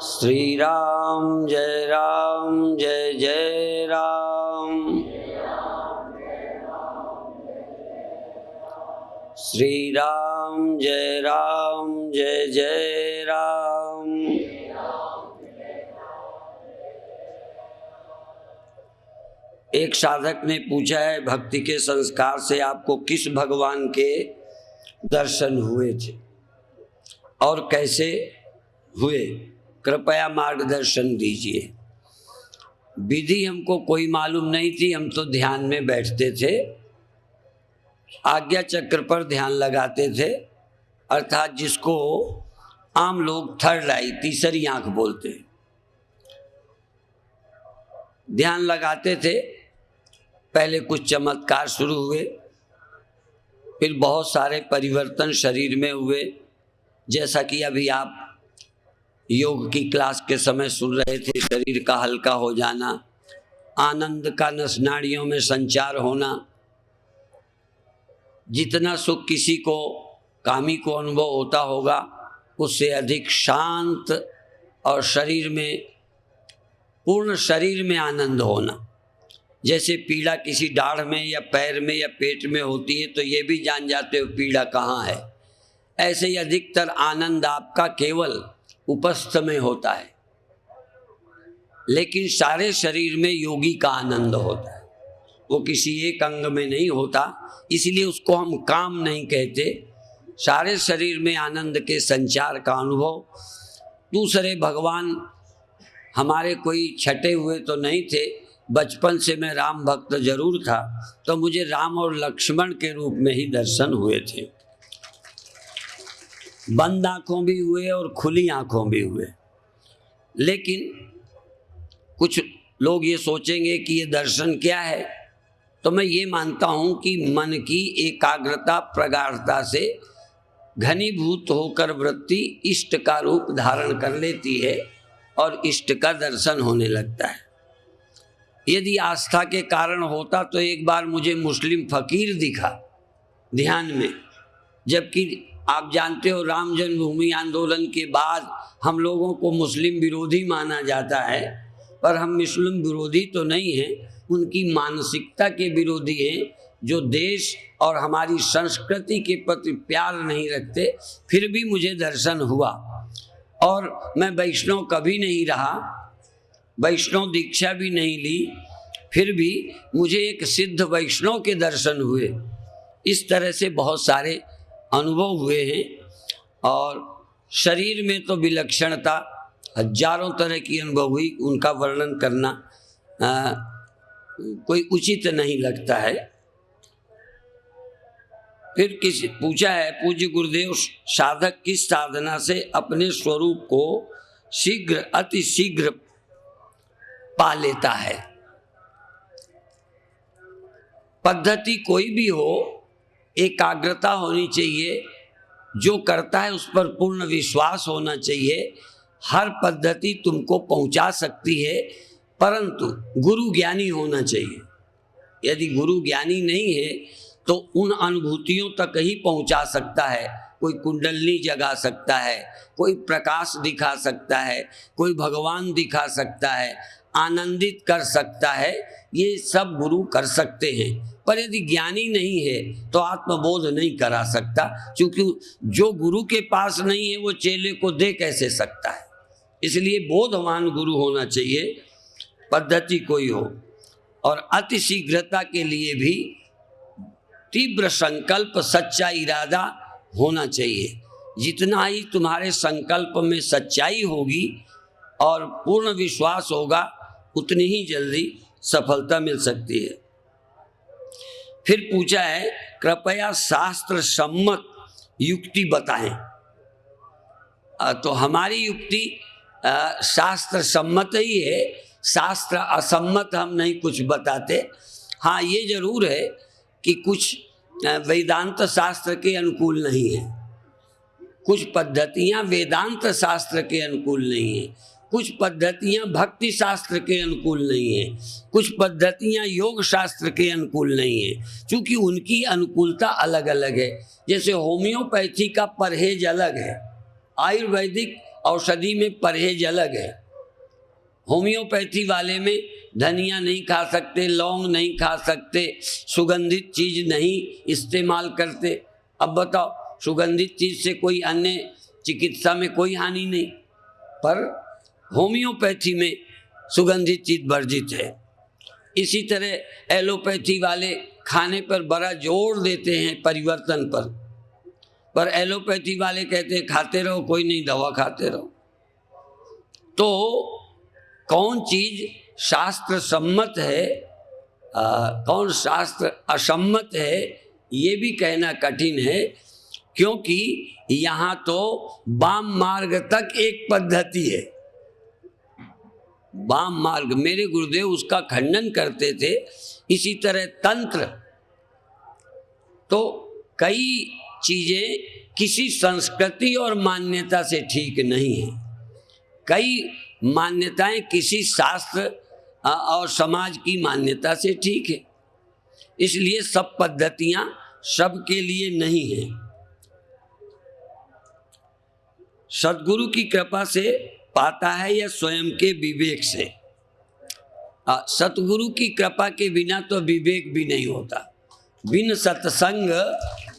श्री राम जय जय राम। श्री राम जय जय राम। एक साधक ने पूछा है, भक्ति के संस्कार से आपको किस भगवान के दर्शन हुए थे और कैसे हुए, कृपया मार्गदर्शन दीजिए। विधि हमको कोई मालूम नहीं थी, हम तो ध्यान में बैठते थे, आज्ञा चक्र पर ध्यान लगाते थे, अर्थात जिसको आम लोग थर्ड आई, तीसरी आंख बोलते हैं। ध्यान लगाते थे, पहले कुछ चमत्कार शुरू हुए, फिर बहुत सारे परिवर्तन शरीर में हुए, जैसा कि अभी आप योग की क्लास के समय सुन रहे थे। शरीर का हल्का हो जाना, आनंद का नस नाड़ियों में संचार होना, जितना सुख किसी को कामी को अनुभव होता होगा उससे अधिक शांत और शरीर में, पूर्ण शरीर में आनंद होना। जैसे पीड़ा किसी दाढ़ में या पैर में या पेट में होती है तो ये भी जान जाते हो पीड़ा कहाँ है, ऐसे ही अधिकतर आनंद आपका केवल उपस्थ में होता है, लेकिन सारे शरीर में योगी का आनंद होता है, वो किसी एक अंग में नहीं होता, इसलिए उसको हम काम नहीं कहते। सारे शरीर में आनंद के संचार का अनुभव। दूसरे भगवान हमारे कोई छटे हुए तो नहीं थे, बचपन से मैं राम भक्त जरूर था, तो मुझे राम और लक्ष्मण के रूप में ही दर्शन हुए थे। बंद आंखों भी हुए और खुली आंखों भी हुए। लेकिन कुछ लोग ये सोचेंगे कि ये दर्शन क्या है, तो मैं ये मानता हूँ कि मन की एकाग्रता प्रगाढ़ता से घनीभूत होकर वृत्ति इष्ट का रूप धारण कर लेती है और इष्ट का दर्शन होने लगता है। यदि आस्था के कारण होता तो एक बार मुझे मुस्लिम फकीर दिखा ध्यान में, जबकि आप जानते हो राम जन्मभूमि आंदोलन के बाद हम लोगों को मुस्लिम विरोधी माना जाता है, पर हम मुस्लिम विरोधी तो नहीं हैं, उनकी मानसिकता के विरोधी हैं जो देश और हमारी संस्कृति के प्रति प्यार नहीं रखते। फिर भी मुझे दर्शन हुआ और मैं वैष्णव कभी नहीं रहा, वैष्णव दीक्षा भी नहीं ली, फिर भी मुझे एक सिद्ध वैष्णव के दर्शन हुए। इस तरह से बहुत सारे अनुभव हुए हैं और शरीर में तो विलक्षणता हजारों तरह की अनुभव हुई, उनका वर्णन करना कोई उचित नहीं लगता है। फिर किसी पूछा है, पूज्य गुरुदेव साधक किस साधना से अपने स्वरूप को शीघ्र अति शीघ्र पा लेता है। पद्धति कोई भी हो, एकाग्रता होनी चाहिए, जो करता है उस पर पूर्ण विश्वास होना चाहिए। हर पद्धति तुमको पहुंचा सकती है, परंतु गुरु ज्ञानी होना चाहिए। यदि गुरु ज्ञानी नहीं है तो उन अनुभूतियों तक ही पहुंचा सकता है। कोई कुंडलनी जगा सकता है, कोई प्रकाश दिखा सकता है, कोई भगवान दिखा सकता है, आनंदित कर सकता है, ये सब गुरु कर सकते हैं। पर यदि ज्ञानी नहीं है तो आत्मबोध नहीं करा सकता, क्योंकि जो गुरु के पास नहीं है वो चेले को दे कैसे सकता है। इसलिए बोधवान गुरु होना चाहिए, पद्धति कोई हो। और अति शीघ्रता के लिए भी तीव्र संकल्प, सच्चा इरादा होना चाहिए। जितना ही तुम्हारे संकल्प में सच्चाई होगी और पूर्ण विश्वास होगा, उतनी ही जल्दी सफलता मिल सकती है। फिर पूछा है, कृपया शास्त्र सम्मत युक्ति बताएं। तो हमारी युक्ति शास्त्र सम्मत ही है, शास्त्र असम्मत हम नहीं कुछ बताते। हाँ, ये जरूर है कि कुछ वेदांत शास्त्र के अनुकूल नहीं है, कुछ पद्धतियाँ वेदांत शास्त्र के अनुकूल नहीं है, कुछ पद्धतियाँ भक्ति शास्त्र के अनुकूल नहीं है, कुछ पद्धतियाँ योग शास्त्र के अनुकूल नहीं है, क्योंकि उनकी अनुकूलता अलग अलग है। जैसे होम्योपैथी का परहेज अलग है आयुर्वेदिक औषधि में परहेज अलग है। होम्योपैथी वाले में धनिया नहीं खा सकते, लौंग नहीं खा सकते, सुगंधित चीज नहीं इस्तेमाल करते। अब बताओ, सुगंधित चीज से कोई अन्य चिकित्सा में कोई हानि नहीं, पर होम्योपैथी में सुगंधित चीज वर्जित है। इसी तरह एलोपैथी वाले खाने पर बड़ा जोर देते हैं परिवर्तन पर एलोपैथी वाले कहते हैं खाते रहो, कोई नहीं, दवा खाते रहो। तो कौन चीज शास्त्र सम्मत है, कौन शास्त्र असम्मत है, ये भी कहना कठिन है, क्योंकि यहाँ तो वाम मार्ग तक एक पद्धति है। वाम मार्ग, मेरे गुरुदेव उसका खंडन करते थे। इसी तरह तंत्र, तो कई चीजें किसी संस्कृति और मान्यता से ठीक नहीं है, कई मान्यताएं किसी शास्त्र और समाज की मान्यता से ठीक है। इसलिए सब पद्धतियां सबके लिए नहीं है। सद्गुरु की कृपा से पाता है या स्वयं के विवेक से। सतगुरु की कृपा के बिना तो विवेक भी नहीं होता। बिन सत्संग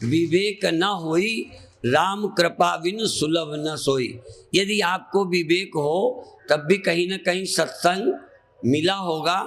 विवेक न होई, राम कृपा बिन सुलभ न सोई। यदि आपको विवेक हो तब भी कहीं ना कहीं सत्संग मिला होगा,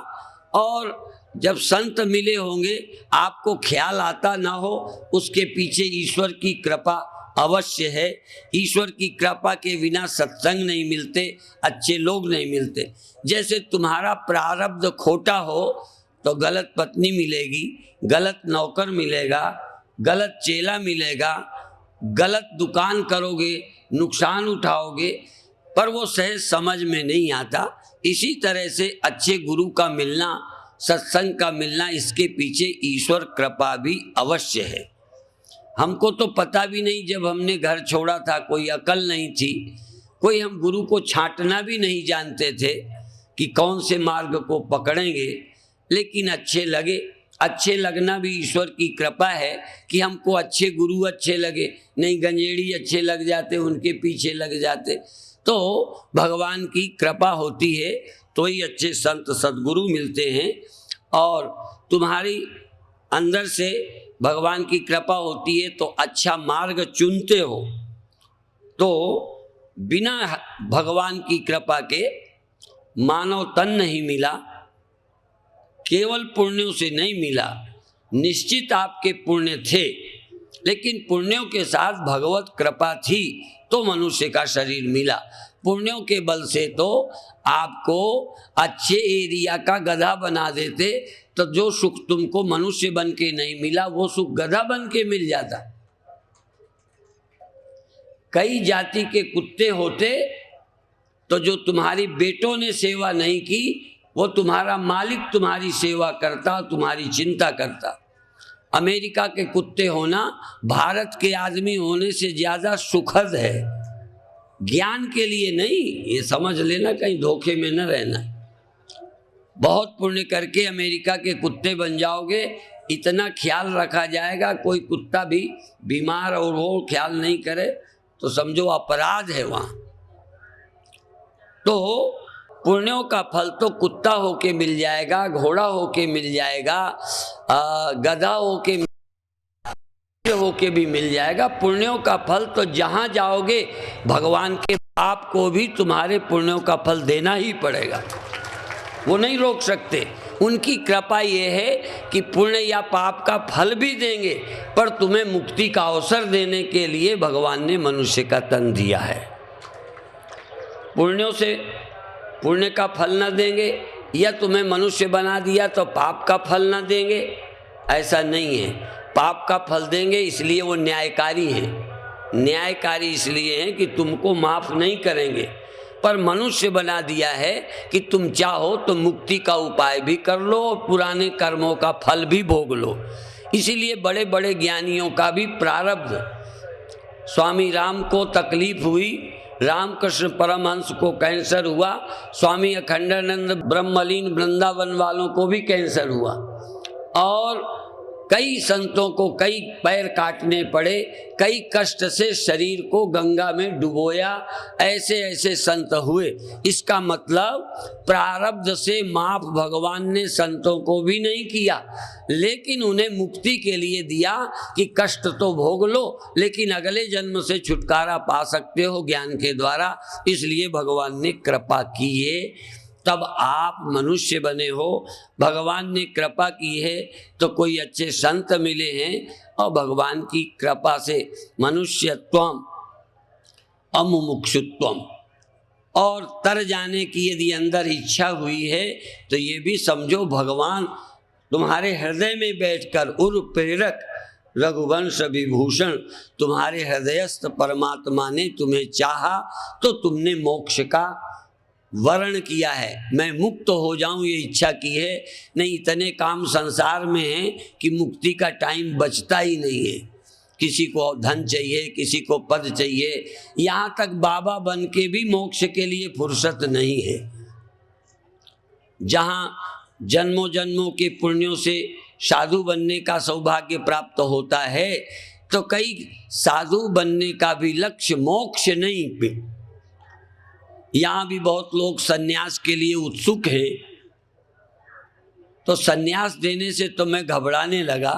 और जब संत मिले होंगे आपको ख्याल आता ना हो, उसके पीछे ईश्वर की कृपा अवश्य है। ईश्वर की कृपा के बिना सत्संग नहीं मिलते, अच्छे लोग नहीं मिलते। जैसे तुम्हारा प्रारब्ध खोटा हो तो गलत पत्नी मिलेगी, गलत नौकर मिलेगा, गलत चेला मिलेगा, गलत दुकान करोगे, नुकसान उठाओगे, पर वो सहज समझ में नहीं आता। इसी तरह से अच्छे गुरु का मिलना, सत्संग का मिलना, इसके पीछे ईश्वर कृपा भी अवश्य है। हमको तो पता भी नहीं, जब हमने घर छोड़ा था कोई अकल नहीं थी, कोई हम गुरु को छांटना भी नहीं जानते थे कि कौन से मार्ग को पकड़ेंगे, लेकिन अच्छे लगे। अच्छे लगना भी ईश्वर की कृपा है कि हमको अच्छे गुरु अच्छे लगे, नहीं गंजेड़ी अच्छे लग जाते, उनके पीछे लग जाते। तो भगवान की कृपा होती है तो ही अच्छे संत सद्गुरु मिलते हैं, और तुम्हारी अंदर से भगवान की कृपा होती है तो अच्छा मार्ग चुनते हो। तो बिना भगवान की कृपा के मानव तन नहीं मिला, केवल पुण्यों से नहीं मिला। निश्चित आपके पुण्य थे, लेकिन पुण्यों के साथ भगवत कृपा थी तो मनुष्य का शरीर मिला। पुण्यों के बल से तो आपको अच्छे एरिया का गधा बना देते, तो जो सुख तुमको मनुष्य बन के नहीं मिला वो सुख गधा बन के मिल जाता। कई जाति के कुत्ते होते तो जो तुम्हारी बेटों ने सेवा नहीं की, वो तुम्हारा मालिक तुम्हारी सेवा करता, तुम्हारी चिंता करता। अमेरिका के कुत्ते होना भारत के आदमी होने से ज्यादा सुखद है। ज्ञान के लिए नहीं, ये समझ लेना, कहीं धोखे में न रहना। बहुत पुण्य करके अमेरिका के कुत्ते बन जाओगे, इतना ख्याल रखा जाएगा, कोई कुत्ता भी बीमार और वो ख्याल नहीं करे तो समझो अपराध है वहाँ। तो पुण्यों का फल तो कुत्ता होके मिल जाएगा, घोड़ा होके मिल जाएगा, गधा होके भी मिल जाएगा। पुण्यों का फल तो जहाँ जाओगे भगवान के पाप को भी तुम्हारे पुण्यों का फल देना ही पड़ेगा, वो नहीं रोक सकते। उनकी कृपा ये है कि पुण्य या पाप का फल भी देंगे, पर तुम्हें मुक्ति का अवसर देने के लिए भगवान ने मनुष्य का तन दिया है। पुण्यों से पुण्य का फल न देंगे, या तुम्हें मनुष्य बना दिया तो पाप का फल न देंगे, ऐसा नहीं है। पाप का फल देंगे, इसलिए वो न्यायकारी हैं। न्यायकारी इसलिए हैं कि तुमको माफ नहीं करेंगे, पर मनुष्य बना दिया है कि तुम चाहो तो मुक्ति का उपाय भी कर लो और पुराने कर्मों का फल भी भोग लो। इसीलिए बड़े बड़े ज्ञानियों का भी प्रारब्ध, स्वामी राम को तकलीफ हुई, रामकृष्ण परमहंस को कैंसर हुआ, स्वामी अखंडानंद ब्रह्मलीन वृंदावन वालों को भी कैंसर हुआ, और कई संतों को कई पैर काटने पड़े, कई कष्ट से शरीर को गंगा में डुबोया, ऐसे ऐसे संत हुए। इसका मतलब प्रारब्ध से माफ भगवान ने संतों को भी नहीं किया, लेकिन उन्हें मुक्ति के लिए दिया कि कष्ट तो भोग लो, लेकिन अगले जन्म से छुटकारा पा सकते हो ज्ञान के द्वारा। इसलिए भगवान ने कृपा की है, तब आप मनुष्य बने हो। भगवान ने कृपा की है तो कोई अच्छे संत मिले हैं, और भगवान की कृपा से मनुष्यत्वम अमुमुक्षुत्वम, और तर जाने की यदि अंदर इच्छा हुई है तो ये भी समझो भगवान तुम्हारे हृदय में बैठकर उर प्रेरक रघुवंश विभूषण तुम्हारे हृदयस्थ परमात्मा ने तुम्हें चाहा तो तुमने मोक्ष का वर्ण किया है। मैं मुक्त हो जाऊं ये इच्छा की है, नहीं इतने काम संसार में हैं कि मुक्ति का टाइम बचता ही नहीं है। किसी को धन चाहिए, किसी को पद चाहिए, यहाँ तक बाबा बन के भी मोक्ष के लिए फुर्सत नहीं है। जहाँ जन्मों जन्मों के पुण्यों से साधु बनने का सौभाग्य प्राप्त होता है, तो कई साधु बनने का भी लक्ष्य मोक्ष नहीं। यहाँ भी बहुत लोग सन्यास के लिए उत्सुक हैं, तो सन्यास देने से तो मैं घबराने लगा।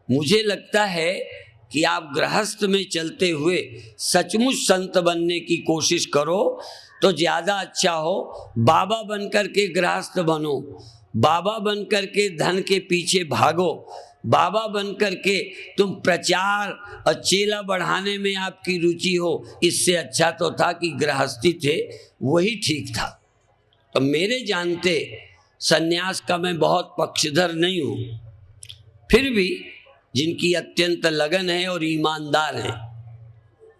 मुझे लगता है कि आप गृहस्थ में चलते हुए सचमुच संत बनने की कोशिश करो तो ज़्यादा अच्छा हो। बाबा बनकर के गृहस्थ बनो, बाबा बनकर के धन के पीछे भागो, बाबा बनकर के तुम प्रचार और चेला बढ़ाने में आपकी रुचि हो, इससे अच्छा तो था कि गृहस्थी थे, वही ठीक था। तो मेरे जानते सन्यास का मैं बहुत पक्षधर नहीं हूँ, फिर भी जिनकी अत्यंत लगन है और ईमानदार हैं,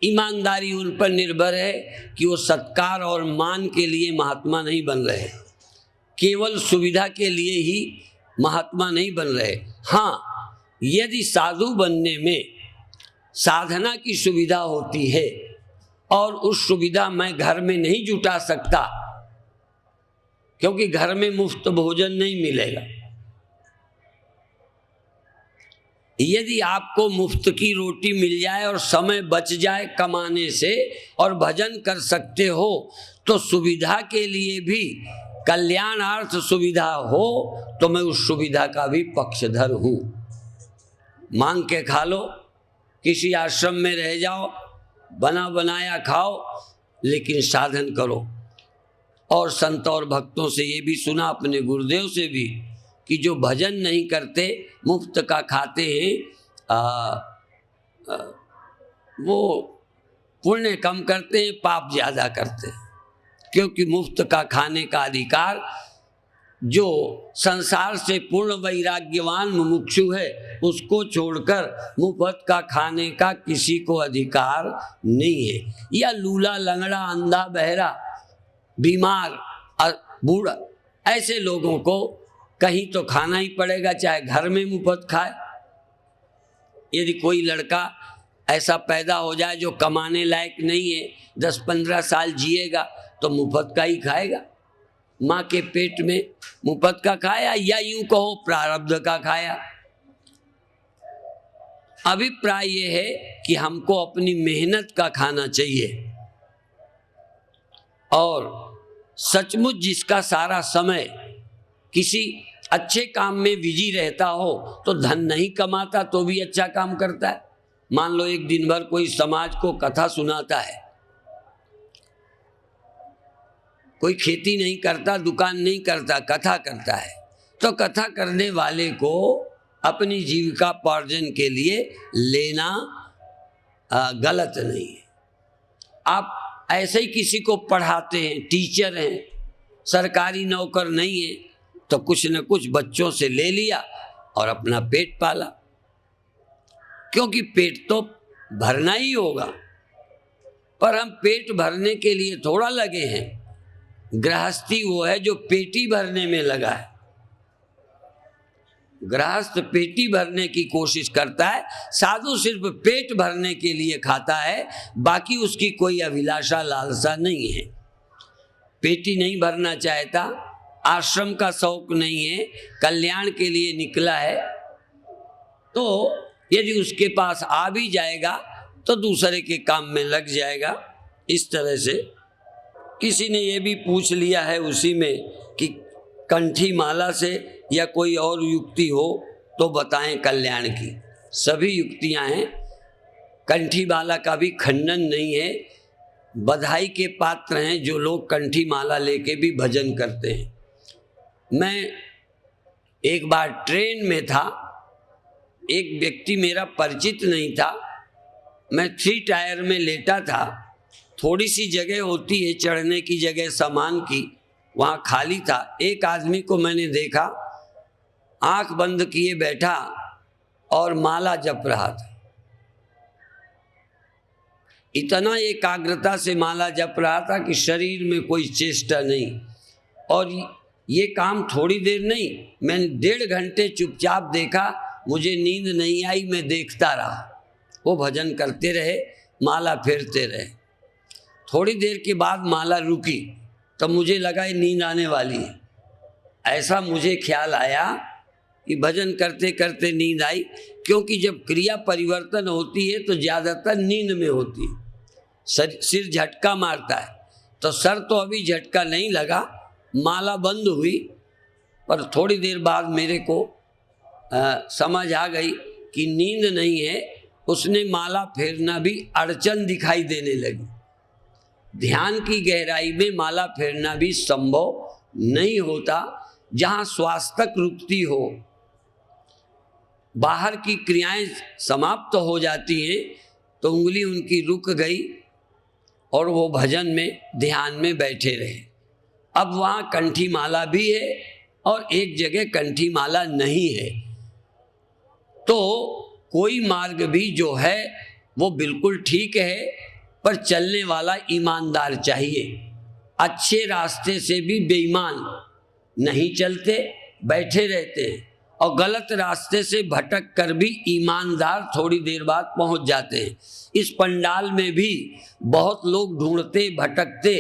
ईमानदारी उन पर निर्भर है कि वो सत्कार और मान के लिए महात्मा नहीं बन रहे, केवल सुविधा के लिए ही महात्मा नहीं बन रहे। हाँ, यदि साधु बनने में साधना की सुविधा होती है और उस सुविधा मैं घर में नहीं जुटा सकता, क्योंकि घर में मुफ्त भोजन नहीं मिलेगा। यदि आपको मुफ्त की रोटी मिल जाए और समय बच जाए कमाने से और भजन कर सकते हो, तो सुविधा के लिए भी कल्याणार्थ सुविधा हो तो मैं उस सुविधा का भी पक्षधर हूँ। मांग के खा लो, किसी आश्रम में रह जाओ, बना बनाया खाओ, लेकिन साधन करो। और संत और भक्तों से ये भी सुना, अपने गुरुदेव से भी, कि जो भजन नहीं करते, मुफ्त का खाते हैं, वो पुण्य कम करते हैं, पाप ज़्यादा करते हैं। क्योंकि मुफ्त का खाने का अधिकार जो संसार से पूर्ण वैराग्यवान मुमुक्षु है, उसको छोड़कर मुफ्त का खाने का किसी को अधिकार नहीं है। या लूला लंगड़ा अंधा बहरा बीमार बूढ़ा, ऐसे लोगों को कहीं तो खाना ही पड़ेगा, चाहे घर में मुफ्त खाए। यदि कोई लड़का ऐसा पैदा हो जाए जो कमाने लायक नहीं है, 10-15 साल जिएगा तो मुफ्त का ही खाएगा। माँ के पेट में मुफ्त का खाया, या यूं कहो प्रारब्ध का खाया। अभिप्राय ये है कि हमको अपनी मेहनत का खाना चाहिए, और सचमुच जिसका सारा समय किसी अच्छे काम में बिजी रहता हो तो धन नहीं कमाता तो भी अच्छा काम करता है। मान लो एक दिन भर कोई समाज को कथा सुनाता है, कोई खेती नहीं करता, दुकान नहीं करता, कथा करता है, तो कथा करने वाले को अपनी जीविका पार्जन के लिए लेना गलत नहीं है। आप ऐसे ही किसी को पढ़ाते हैं, टीचर हैं, सरकारी नौकर नहीं है, तो कुछ न कुछ बच्चों से ले लिया और अपना पेट पाला, क्योंकि पेट तो भरना ही होगा। पर हम पेट भरने के लिए थोड़ा लगे हैं, गृहस्थी वो है जो पेटी भरने में लगा है। गृहस्थ पेटी भरने की कोशिश करता है, साधु सिर्फ पेट भरने के लिए खाता है, बाकी उसकी कोई अभिलाषा लालसा नहीं है। पेटी नहीं भरना चाहता, आश्रम का शौक नहीं है, कल्याण के लिए निकला है, तो यदि उसके पास आ भी जाएगा तो दूसरे के काम में लग जाएगा। इस तरह से किसी ने ये भी पूछ लिया है उसी में कि कंठी माला से या कोई और युक्ति हो तो बताएं कल्याण की। सभी युक्तियां हैं, कंठी माला का भी खंडन नहीं है। बधाई के पात्र हैं जो लोग कंठी माला लेके भी भजन करते हैं। मैं एक बार ट्रेन में था, एक व्यक्ति मेरा परिचित नहीं था, मैं 3 टायर में लेटा था, थोड़ी सी जगह होती है चढ़ने की जगह सामान की, वहाँ खाली था। एक आदमी को मैंने देखा आंख बंद किए बैठा और माला जप रहा था। इतना एकाग्रता से माला जप रहा था कि शरीर में कोई चेष्टा नहीं। और ये काम थोड़ी देर नहीं, मैंने 1.5 घंटे चुपचाप देखा, मुझे नींद नहीं आई, मैं देखता रहा। वो भजन करते रहे, माला फेरते रहे। थोड़ी देर के बाद माला रुकी, तब मुझे लगा ये नींद आने वाली है। ऐसा मुझे ख्याल आया कि भजन करते करते नींद आई, क्योंकि जब क्रिया परिवर्तन होती है तो ज़्यादातर नींद में होती है। सिर झटका मारता है, तो सर तो अभी झटका नहीं लगा, माला बंद हुई, पर थोड़ी देर बाद मेरे को समझ आ गई कि नींद नहीं है। उसने माला फेरना भी अड़चन दिखाई देने लगी। ध्यान की गहराई में माला फेरना भी संभव नहीं होता जहाँ स्वास्थ्य रुकती हो। बाहर की क्रियाएं समाप्त हो जाती हैं तो उंगली उनकी रुक गई और वो भजन में ध्यान में बैठे रहे। अब वहाँ कंठी माला भी है और एक जगह कंठी माला नहीं है, तो कोई मार्ग भी जो है वो बिल्कुल ठीक है, पर चलने वाला ईमानदार चाहिए। अच्छे रास्ते से भी बेईमान नहीं चलते, बैठे रहते हैं, और गलत रास्ते से भटक कर भी ईमानदार थोड़ी देर बाद पहुंच जाते हैं। इस पंडाल में भी बहुत लोग ढूंढते भटकते,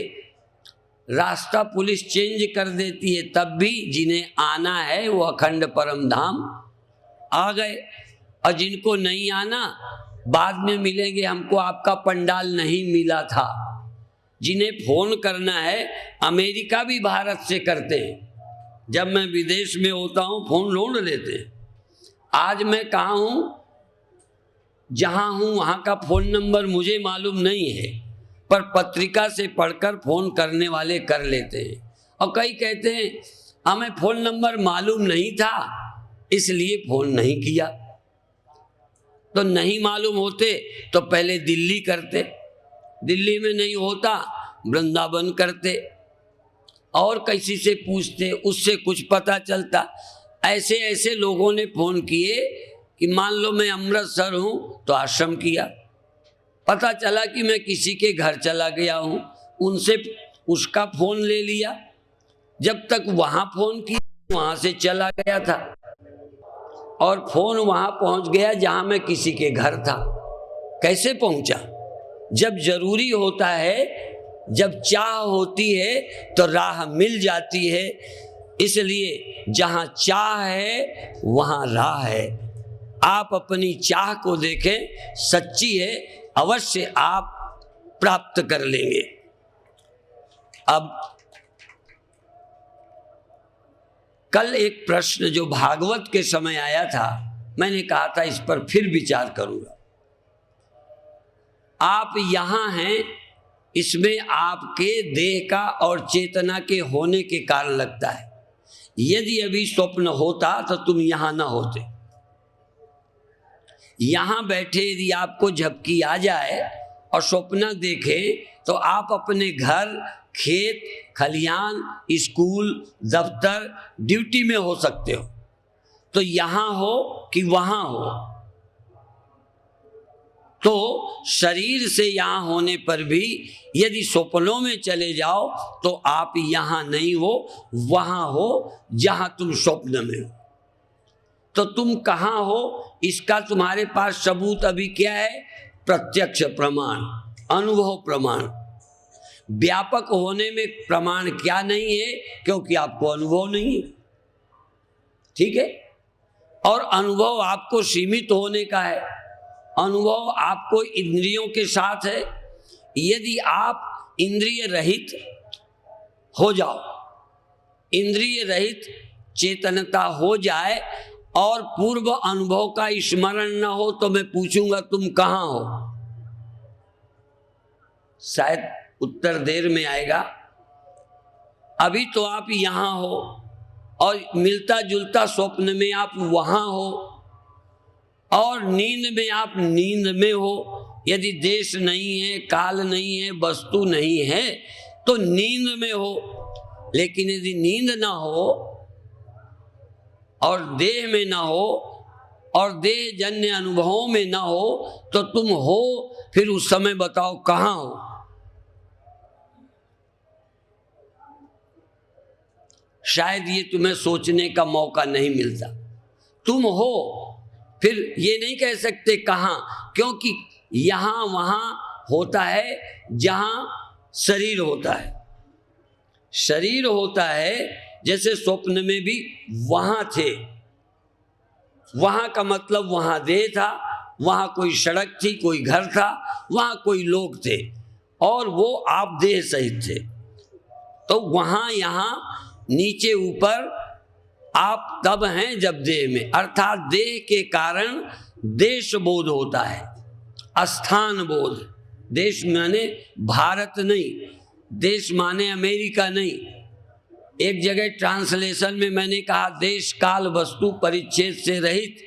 रास्ता पुलिस चेंज कर देती है, तब भी जिन्हें आना है वो अखंड परम धाम आ गए, और जिनको नहीं आना बाद में मिलेंगे, हमको आपका पंडाल नहीं मिला था। जिन्हें फोन करना है, अमेरिका भी भारत से करते हैं। जब मैं विदेश में होता हूँ फोन ढूंढ लेते हैं। आज मैं कहाँ हूँ, जहाँ हूँ वहाँ का फ़ोन नंबर मुझे मालूम नहीं है, पर पत्रिका से पढ़कर फ़ोन करने वाले कर लेते हैं। और कई कहते हैं हमें फ़ोन नंबर मालूम नहीं था इसलिए फ़ोन नहीं किया। तो नहीं मालूम होते तो पहले दिल्ली करते, दिल्ली में नहीं होता वृंदावन करते, और किसी से पूछते, उससे कुछ पता चलता। ऐसे ऐसे लोगों ने फ़ोन किए कि मान लो मैं अमृतसर हूँ तो आश्रम किया, पता चला कि मैं किसी के घर चला गया हूँ, उनसे उसका फ़ोन ले लिया। जब तक वहाँ फ़ोन किया वहाँ से चला गया था, और फ़ोन वहाँ पहुँच गया जहाँ मैं किसी के घर था। कैसे पहुँचा? जब ज़रूरी होता है, जब चाह होती है तो राह मिल जाती है। इसलिए जहाँ चाह है वहाँ राह है। आप अपनी चाह को देखें, सच्ची है, अवश्य आप प्राप्त कर लेंगे। अब कल एक प्रश्न जो भागवत के समय आया था, मैंने कहा था इस पर फिर विचार करूंगा। आप यहाँ हैं, इसमें आपके देह का और चेतना के होने के कारण लगता है। यदि अभी स्वप्न होता तो तुम यहाँ ना होते। यहाँ बैठे यदि आपको झपकी आ जाए और स्वप्न देखे तो आप अपने घर, खेत, खलिहान, स्कूल, दफ्तर, ड्यूटी में हो सकते हो। तो यहाँ हो कि वहाँ हो, तो शरीर से यहाँ होने पर भी यदि स्वप्नों में चले जाओ तो आप यहाँ नहीं हो, वहाँ हो जहाँ तुम स्वप्न में हो। तो तुम कहाँ हो इसका तुम्हारे पास सबूत अभी क्या है? प्रत्यक्ष प्रमाण, अनुभव प्रमाण। व्यापक होने में प्रमाण क्या नहीं है? क्योंकि आपको अनुभव नहीं है। ठीक है, और अनुभव आपको सीमित होने का है। अनुभव आपको इंद्रियों के साथ है। यदि आप इंद्रिय रहित हो जाओ, इंद्रिय रहित चेतनता हो जाए और पूर्व अनुभव का स्मरण न हो, तो मैं पूछूंगा तुम कहाँ हो? शायद उत्तर देर में आएगा। अभी तो आप यहां हो और मिलता जुलता स्वप्न में आप वहां हो, और नींद में आप नींद में हो। यदि देश नहीं है, काल नहीं है, वस्तु नहीं है, तो नींद में हो। लेकिन यदि नींद ना हो और देह में ना हो और देह जन्य अनुभवों में ना हो, तो तुम हो, फिर उस समय बताओ कहाँ हो? शायद ये तुम्हें सोचने का मौका नहीं मिलता। तुम हो, फिर ये नहीं कह सकते कहाँ, क्योंकि यहाँ वहाँ होता है जहाँ शरीर होता है। शरीर होता है, जैसे स्वप्न में भी वहाँ थे। वहाँ का मतलब वहाँ देह था, वहाँ कोई सड़क थी, कोई घर था, वहाँ कोई लोग थे, और वो आप देह सहित थे। तो वहाँ यहाँ नीचे ऊपर आप तब हैं जब देह में, अर्थात देह के कारण देश बोध होता है, स्थान बोध। देश माने भारत नहीं, देश माने अमेरिका नहीं। एक जगह ट्रांसलेशन में मैंने कहा देश काल वस्तु परिच्छेद से रहित,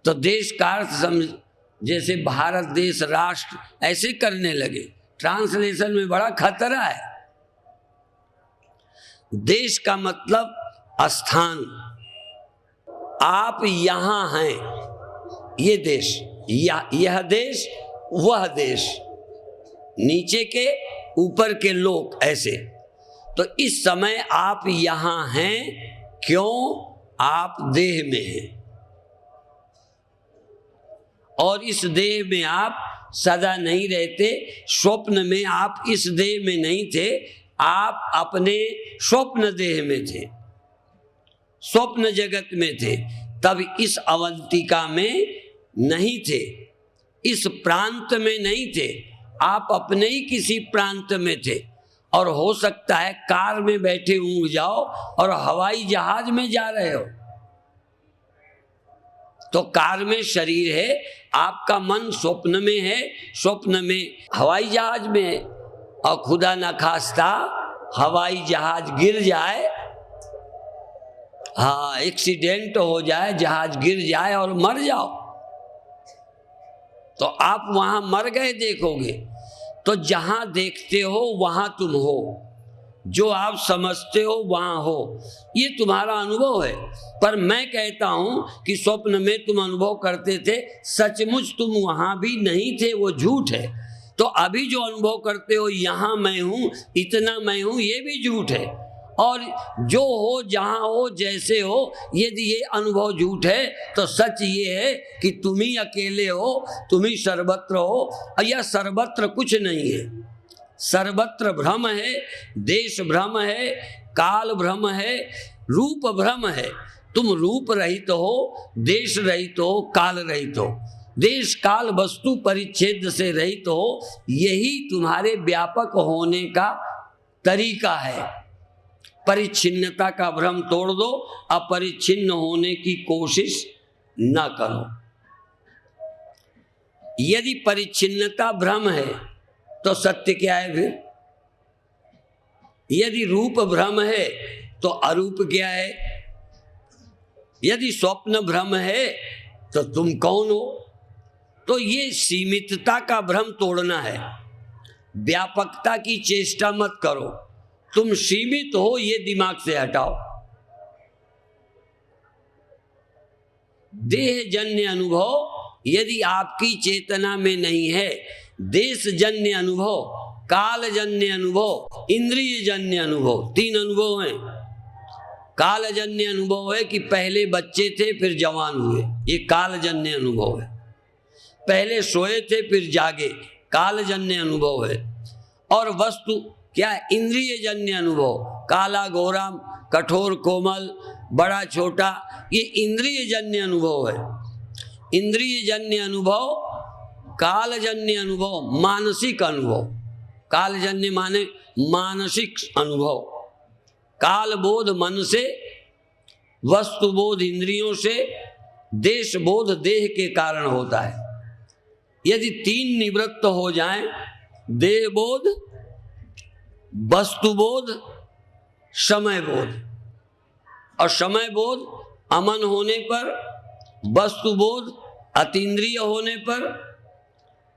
तो देश का अर्थ समझ, जैसे भारत देश राष्ट्र ऐसे करने लगे। ट्रांसलेशन में बड़ा खतरा है। देश का मतलब स्थान। आप यहां हैं, ये देश, यह देश, वह देश, नीचे के ऊपर के लोग, ऐसे। तो इस समय आप यहां हैं, क्यों? आप देह में हैं, और इस देह में आप सदा नहीं रहते। स्वप्न में आप इस देह में नहीं थे, आप अपने स्वप्न देह में थे, स्वप्न जगत में थे। तब इस अवंतिका में नहीं थे, इस प्रांत में नहीं थे, आप अपने ही किसी प्रांत में थे। और हो सकता है कार में बैठे ऊँघ जाओ और हवाई जहाज में जा रहे हो। तो कार में शरीर है, आपका मन स्वप्न में है, स्वप्न में हवाई जहाज में है। और खुदा न खास्ता हवाई जहाज गिर जाए, हाँ, एक्सीडेंट हो जाए, जहाज गिर जाए और मर जाओ, तो आप वहां मर गए देखोगे। तो जहां देखते हो वहां तुम हो, जो आप समझते हो वहां हो, ये तुम्हारा अनुभव है। पर मैं कहता हूं कि स्वप्न में तुम अनुभव करते थे, सचमुच तुम वहां भी नहीं थे, वो झूठ है। तो अभी जो अनुभव करते हो यहाँ मैं हूँ, इतना मैं हूँ, ये भी झूठ है। और जो हो, जहाँ हो, जैसे हो, यदि ये अनुभव झूठ है, तो सच ये है कि तुम ही अकेले हो, तुम ही सर्वत्र हो। यह सर्वत्र कुछ नहीं है, सर्वत्र भ्रम है, देश भ्रम है, काल भ्रम है, रूप भ्रम है। तुम रूप रहित हो, देश रहित हो, काल रहित हो, देश काल वस्तु परिच्छेद से रहित हो। यही तुम्हारे व्यापक होने का तरीका है। परिच्छिन्नता का भ्रम तोड़ दो, अपरिच्छिन्न होने की कोशिश न करो। यदि परिच्छिन्नता भ्रम है तो सत्य क्या है फिर? यदि रूप भ्रम है तो अरूप क्या है? यदि स्वप्न भ्रम है तो तुम कौन हो? तो ये सीमितता का भ्रम तोड़ना है, व्यापकता की चेष्टा मत करो। तुम सीमित हो, ये दिमाग से हटाओ। देह जन्य अनुभव यदि आपकी चेतना में नहीं है, देश जन्य अनुभव, काल जन्य अनुभव, इंद्रिय जन्य अनुभव, तीन अनुभव हैं। काल जन्य अनुभव है कि पहले बच्चे थे फिर जवान हुए, ये काल जन्य अनुभव है। पहले सोए थे फिर जागे, काल जन्य अनुभव है। और वस्तु क्या? इंद्रिय जन्य अनुभव, काला गोरा, कठोर कोमल, बड़ा छोटा, ये इंद्रिय जन्य अनुभव है। इंद्रिय जन्य अनुभव, कालजन्य अनुभव, मानसिक अनुभव। कालजन्य माने मानसिक अनुभव। काल बोध मन से, वस्तु बोध इंद्रियों से, देश बोध देह के कारण होता है। यदि तीन निवृत्त हो जाएं, देह बोध, वस्तु बोध, समय बोध, और समय बोध अमन होने पर, वस्तु बोध अतीन्द्रिय होने पर,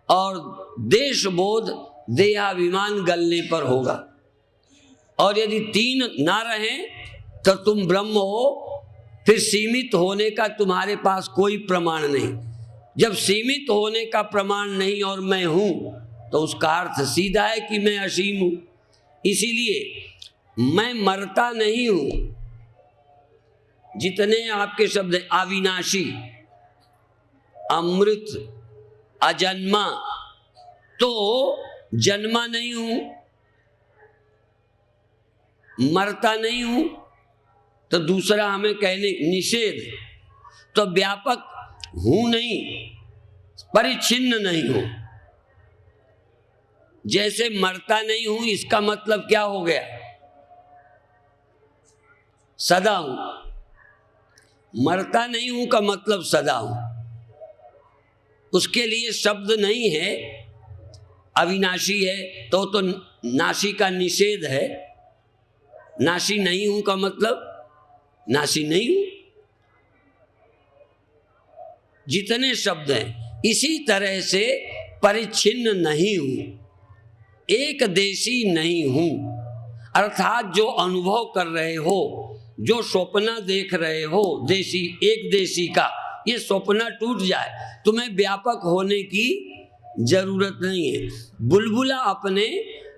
और देश बोध देहाभिमान गलने पर होगा। और यदि तीन ना रहें तो तुम ब्रह्म हो, फिर सीमित होने का तुम्हारे पास कोई प्रमाण नहीं। जब सीमित होने का प्रमाण नहीं और मैं हूं, तो उसका अर्थ सीधा है कि मैं असीम हूं। इसीलिए मैं मरता नहीं हूं। जितने आपके शब्द अविनाशी, अमृत, अजन्मा, तो जन्मा नहीं हूं, मरता नहीं हूं, तो दूसरा हमें कहने निषेध, तो व्यापक हूं नहीं, परिच्छिन्न नहीं हूं। जैसे मरता नहीं हूं, इसका मतलब क्या हो गया? सदा हूं। मरता नहीं हूं का मतलब सदा हूं। उसके लिए शब्द नहीं है। अविनाशी है तो नाशी का निषेध है। नाशी नहीं हूं का मतलब नाशी नहीं हूं। जितने शब्द हैं, इसी तरह से परिच्छिन्न नहीं हूं, एक देशी नहीं हूं। अर्थात जो अनुभव कर रहे हो, जो स्वप्न देख रहे हो, देशी, एक देशी का, ये स्वप्न टूट जाए, तुम्हें व्यापक होने की जरूरत नहीं है। बुलबुला अपने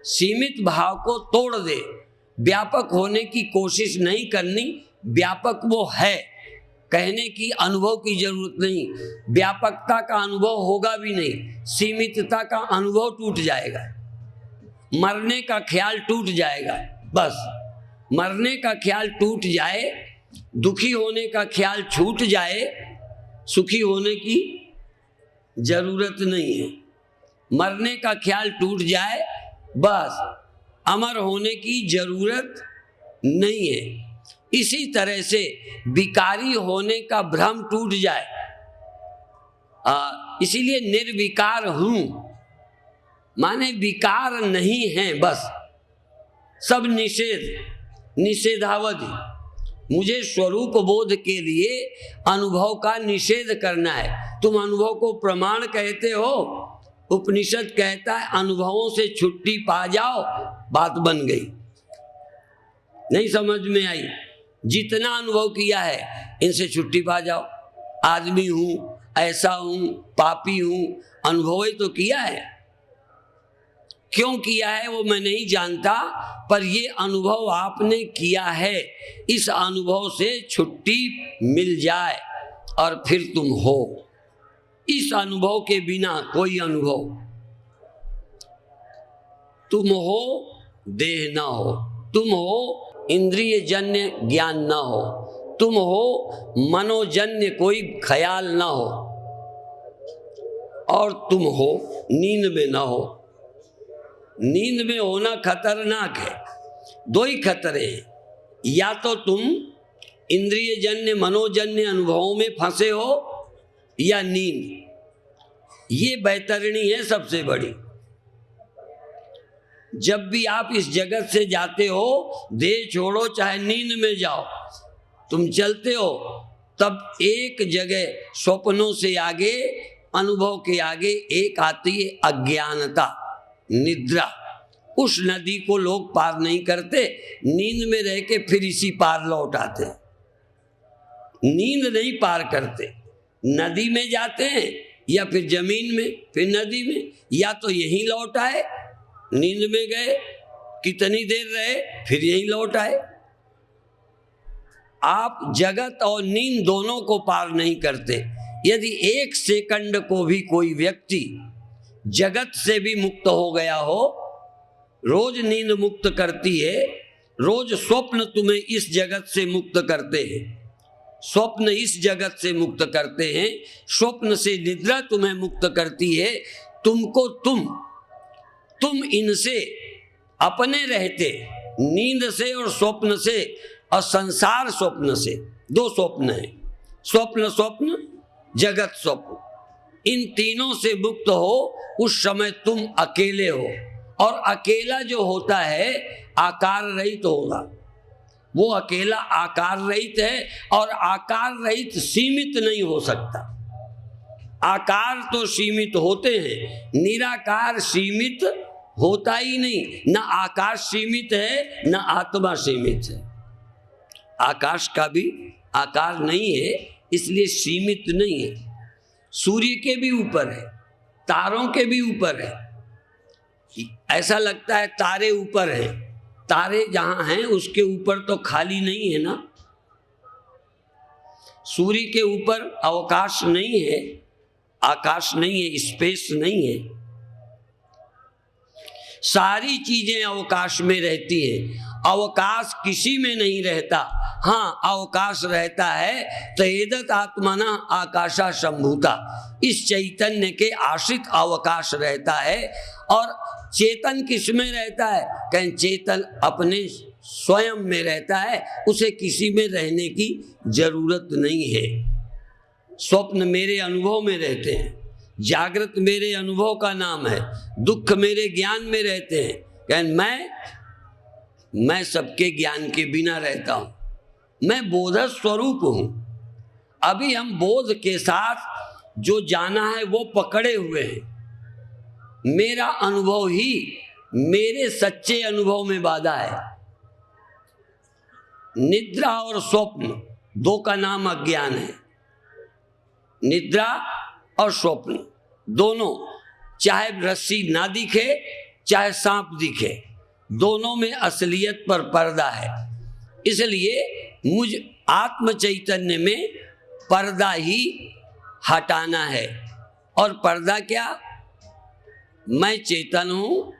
सीमित भाव को तोड़ दे, व्यापक होने की कोशिश नहीं करनी। व्यापक वो है, कहने की, अनुभव की जरूरत नहीं। व्यापकता का अनुभव होगा भी नहीं, सीमितता का अनुभव टूट जाएगा। मरने का ख्याल टूट जाएगा। बस मरने का ख्याल टूट जाए, दुखी होने का ख्याल छूट जाए, सुखी होने की जरूरत नहीं है। मरने का ख्याल टूट जाए, बस अमर होने की जरूरत नहीं है। इसी तरह से विकारी होने का भ्रम टूट जाए। इसीलिए निर्विकार हूं, माने विकार नहीं है, बस सब निषेध, निषेधावधि। मुझे स्वरूप बोध के लिए अनुभव का निषेध करना है। तुम अनुभव को प्रमाण कहते हो, उपनिषद कहता है अनुभवों से छुट्टी पा जाओ, बात बन गई। नहीं समझ में आई? जितना अनुभव किया है, इनसे छुट्टी पा जाओ। आदमी हूं, ऐसा हूं, पापी हूं, अनुभव ही तो किया है। क्यों किया है वो मैं नहीं जानता, पर ये अनुभव आपने किया है। इस अनुभव से छुट्टी मिल जाए और फिर तुम हो। इस अनुभव के बिना कोई अनुभव, तुम हो देह ना हो, तुम हो इंद्रिय जन्य ज्ञान ना हो, तुम हो मनोजन्य कोई ख्याल ना हो, और तुम हो नींद में ना हो। नींद में होना खतरनाक है। दो ही खतरे हैं, या तो तुम इंद्रिय जन्य मनोजन्य अनुभवों में फंसे हो, या नींद। ये बैतरणी है सबसे बड़ी। जब भी आप इस जगत से जाते हो, देह छोड़ो चाहे नींद में जाओ, तुम चलते हो, तब एक जगह स्वप्नों से आगे, अनुभव के आगे एक आती है अज्ञानता, निद्रा। उस नदी को लोग पार नहीं करते, नींद में रह के फिर इसी पार लौट आते। नींद नहीं पार करते, नदी में जाते हैं या फिर जमीन में, फिर नदी में, या तो यहीं लौट आए, नींद में गए, कितनी देर रहे, फिर यहीं लौट आए। आप जगत और नींद दोनों को पार नहीं करते। यदि एक सेकंड को भी कोई व्यक्ति जगत से भी मुक्त हो गया हो, रोज नींद मुक्त करती है, रोज स्वप्न तुम्हें इस जगत से मुक्त करते हैं, स्वप्न इस जगत से मुक्त करते हैं, स्वप्न से निद्रा तुम्हें मुक्त करती है। तुमको तुम इनसे अपने रहते, नींद से और स्वप्न से, और संसार स्वप्न से, दो स्वप्न है, स्वप्न जगत स्वप्न, इन तीनों से मुक्त हो उस समय तुम अकेले हो। और अकेला जो होता है आकार रहित होगा, वो अकेला आकार रहित है, और आकार रहित सीमित नहीं हो सकता। आकार तो सीमित होते हैं, निराकार सीमित होता ही नहीं। न आकाश सीमित है, न आत्मा सीमित है। आकाश का भी आकार नहीं है, इसलिए सीमित नहीं है। सूर्य के भी ऊपर है, तारों के भी ऊपर है। ऐसा लगता है तारे ऊपर है, तारे जहां हैं उसके ऊपर तो खाली नहीं है ना। सूर्य के ऊपर अवकाश नहीं है, आकाश नहीं है, स्पेस नहीं है। सारी चीजें अवकाश में रहती हैं, अवकाश किसी में नहीं रहता। हाँ, अवकाश रहता है तएदत आत्मना आकाशा संभूता, इस चैतन्य के आश्रित अवकाश रहता है। और चेतन किस में रहता है? कहें चेतन अपने स्वयं में रहता है, उसे किसी में रहने की जरूरत नहीं है। स्वप्न मेरे अनुभव में रहते हैं, जागृत मेरे अनुभव का नाम है, दुख मेरे ज्ञान में रहते हैं। कहें मैं सबके ज्ञान के बिना रहता हूं, मैं बोध स्वरूप हूं। अभी हम बोध के साथ जो जाना है वो पकड़े हुए हैं। मेरा अनुभव ही मेरे सच्चे अनुभव में बाधा है। निद्रा और स्वप्न दो का नाम अज्ञान है। निद्रा और स्वप्न दोनों, चाहे रस्सी ना दिखे चाहे सांप दिखे, दोनों में असलियत पर पर्दा है। इसलिए मुझ आत्म चैतन्य में पर्दा ही हटाना है। और पर्दा क्या? मैं चेतन हूं,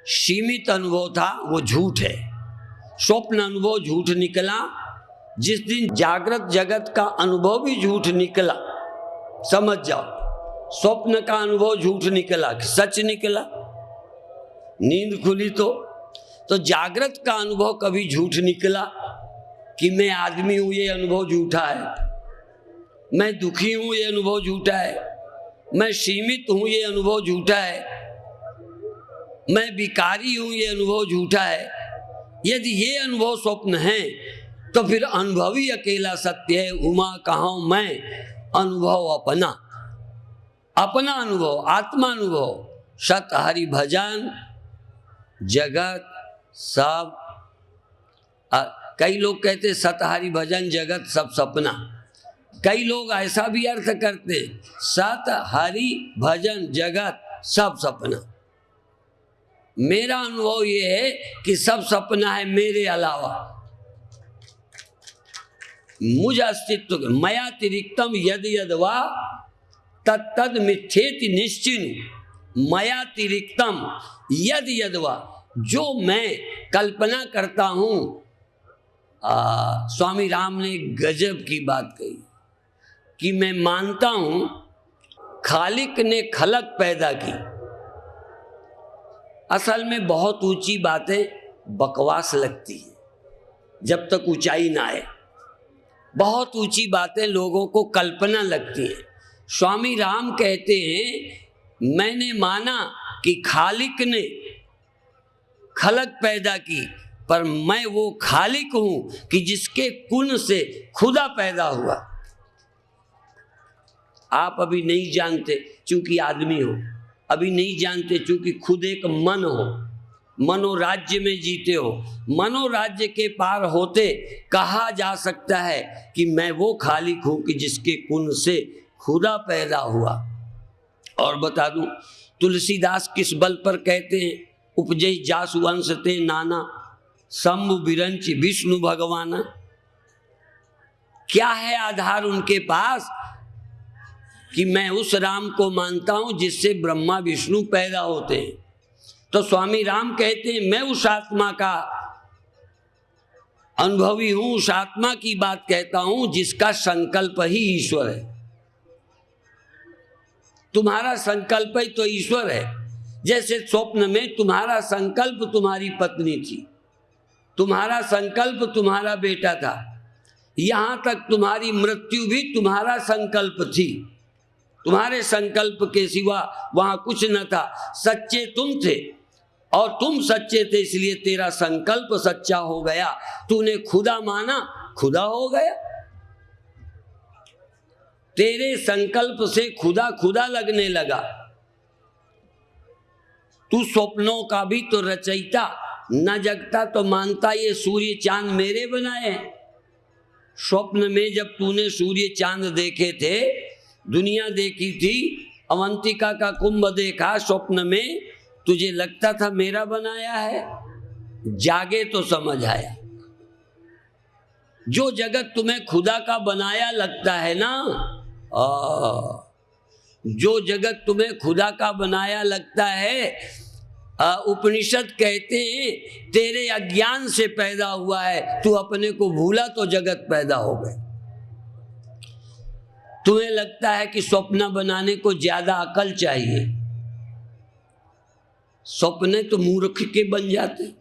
सीमित अनुभव था वो झूठ है, स्वप्न अनुभव झूठ निकला। जिस दिन जागृत जगत का अनुभव भी झूठ निकला, समझ जाओ स्वप्न का अनुभव झूठ निकला कि सच निकला। नींद खुली तो जागृत का अनुभव कभी झूठ निकला कि मैं आदमी हूं, ये अनुभव झूठा है। मैं दुखी हूं, ये अनुभव झूठा है। मैं सीमित हूं, ये अनुभव झूठा है। मैं विकारी हूं, ये अनुभव झूठा है। यदि ये अनुभव स्वप्न है तो फिर अनुभव ही अकेला सत्य है। उमा कहां मैं, अनुभव अपना अनुभव, आत्मा अनुभव। सत हरि भजन जगत सब। कई लोग कहते सत हरि भजन जगत सब सपना। कई लोग ऐसा भी अर्थ करते सत हरि भजन जगत सब सपना। मेरा अनुभव ये है कि सब सपना है मेरे अलावा। मुझ अस्तित्व मया तिरिक्तम यद यद वा तत्तद मिथ्येति निश्चिनु। मया तिरिक्तम यद यद वा, जो मैं कल्पना करता हूं। स्वामी राम ने गजब की बात कही कि मैं मानता हूं खालिक ने खलक पैदा की। असल में बहुत ऊंची बातें बकवास लगती हैं जब तक ऊंचाई ना आए। बहुत ऊंची बातें लोगों को कल्पना लगती हैं। स्वामी राम कहते हैं मैंने माना कि खालिक ने खलक पैदा की, पर मैं वो खालिक हूं कि जिसके कुन से खुदा पैदा हुआ। आप अभी नहीं जानते चूंकि आदमी हो, अभी नहीं जानते चूंकि खुद एक मन हो, मनोराज्य में जीते हो। मनोराज्य के पार होते कहा जा सकता है कि मैं वो खालिक हूं कि जिसके कुन से खुदा पैदा हुआ। और बता दूं तुलसीदास किस बल पर कहते हैं उपजे जासु वंश ते नाना शंभु बिरंच विष्णु भगवाना। क्या है आधार उनके पास कि मैं उस राम को मानता हूं जिससे ब्रह्मा विष्णु पैदा होते हैं। तो स्वामी राम कहते हैं मैं उस आत्मा का अनुभवी हूं, उस आत्मा की बात कहता हूं जिसका संकल्प ही ईश्वर है। तुम्हारा संकल्प ही तो ईश्वर है। जैसे स्वप्न में तुम्हारा संकल्प तुम्हारी पत्नी थी, तुम्हारा संकल्प तुम्हारा बेटा था, यहां तक तुम्हारी मृत्यु भी तुम्हारा संकल्प थी। तुम्हारे संकल्प के सिवा वहां कुछ न था। सच्चे तुम थे और तुम सच्चे थे, इसलिए तेरा संकल्प सच्चा हो गया। तूने खुदा माना, खुदा हो गया। तेरे संकल्प से खुदा खुदा लगने लगा। तू स्वप्नों का भी तो रचयिता, न जगता तो मानता ये सूर्य चांद मेरे बनाए हैं। स्वप्न में जब तूने सूर्य चांद देखे थे, दुनिया देखी थी, अवंतिका का कुंभ देखा, स्वप्न में तुझे लगता था मेरा बनाया है। जागे तो समझ आया। जो जगत तुम्हें खुदा का बनाया लगता है ना, जो जगत तुम्हें खुदा का बनाया लगता है, उपनिषद कहते हैं तेरे अज्ञान से पैदा हुआ है। तू अपने को भूला तो जगत पैदा हो गए। तुम्हें लगता है कि स्वप्न बनाने को ज्यादा अकल चाहिए। स्वप्न तो मूर्ख के बन जाते।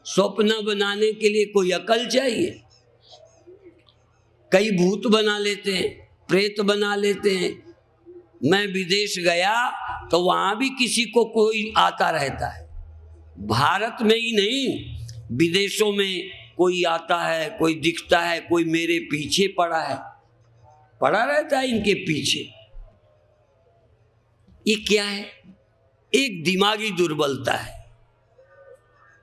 स्वप्न बनाने के लिए कोई अकल चाहिए। कई भूत बना लेते हैं, प्रेत बना लेते हैं। मैं विदेश गया तो वहां भी किसी को कोई आता रहता है। भारत में ही नहीं, विदेशों में कोई आता है, कोई दिखता है, कोई मेरे पीछे पड़ा है, पड़ा रहता है इनके पीछे। ये क्या है? एक दिमागी दुर्बलता है।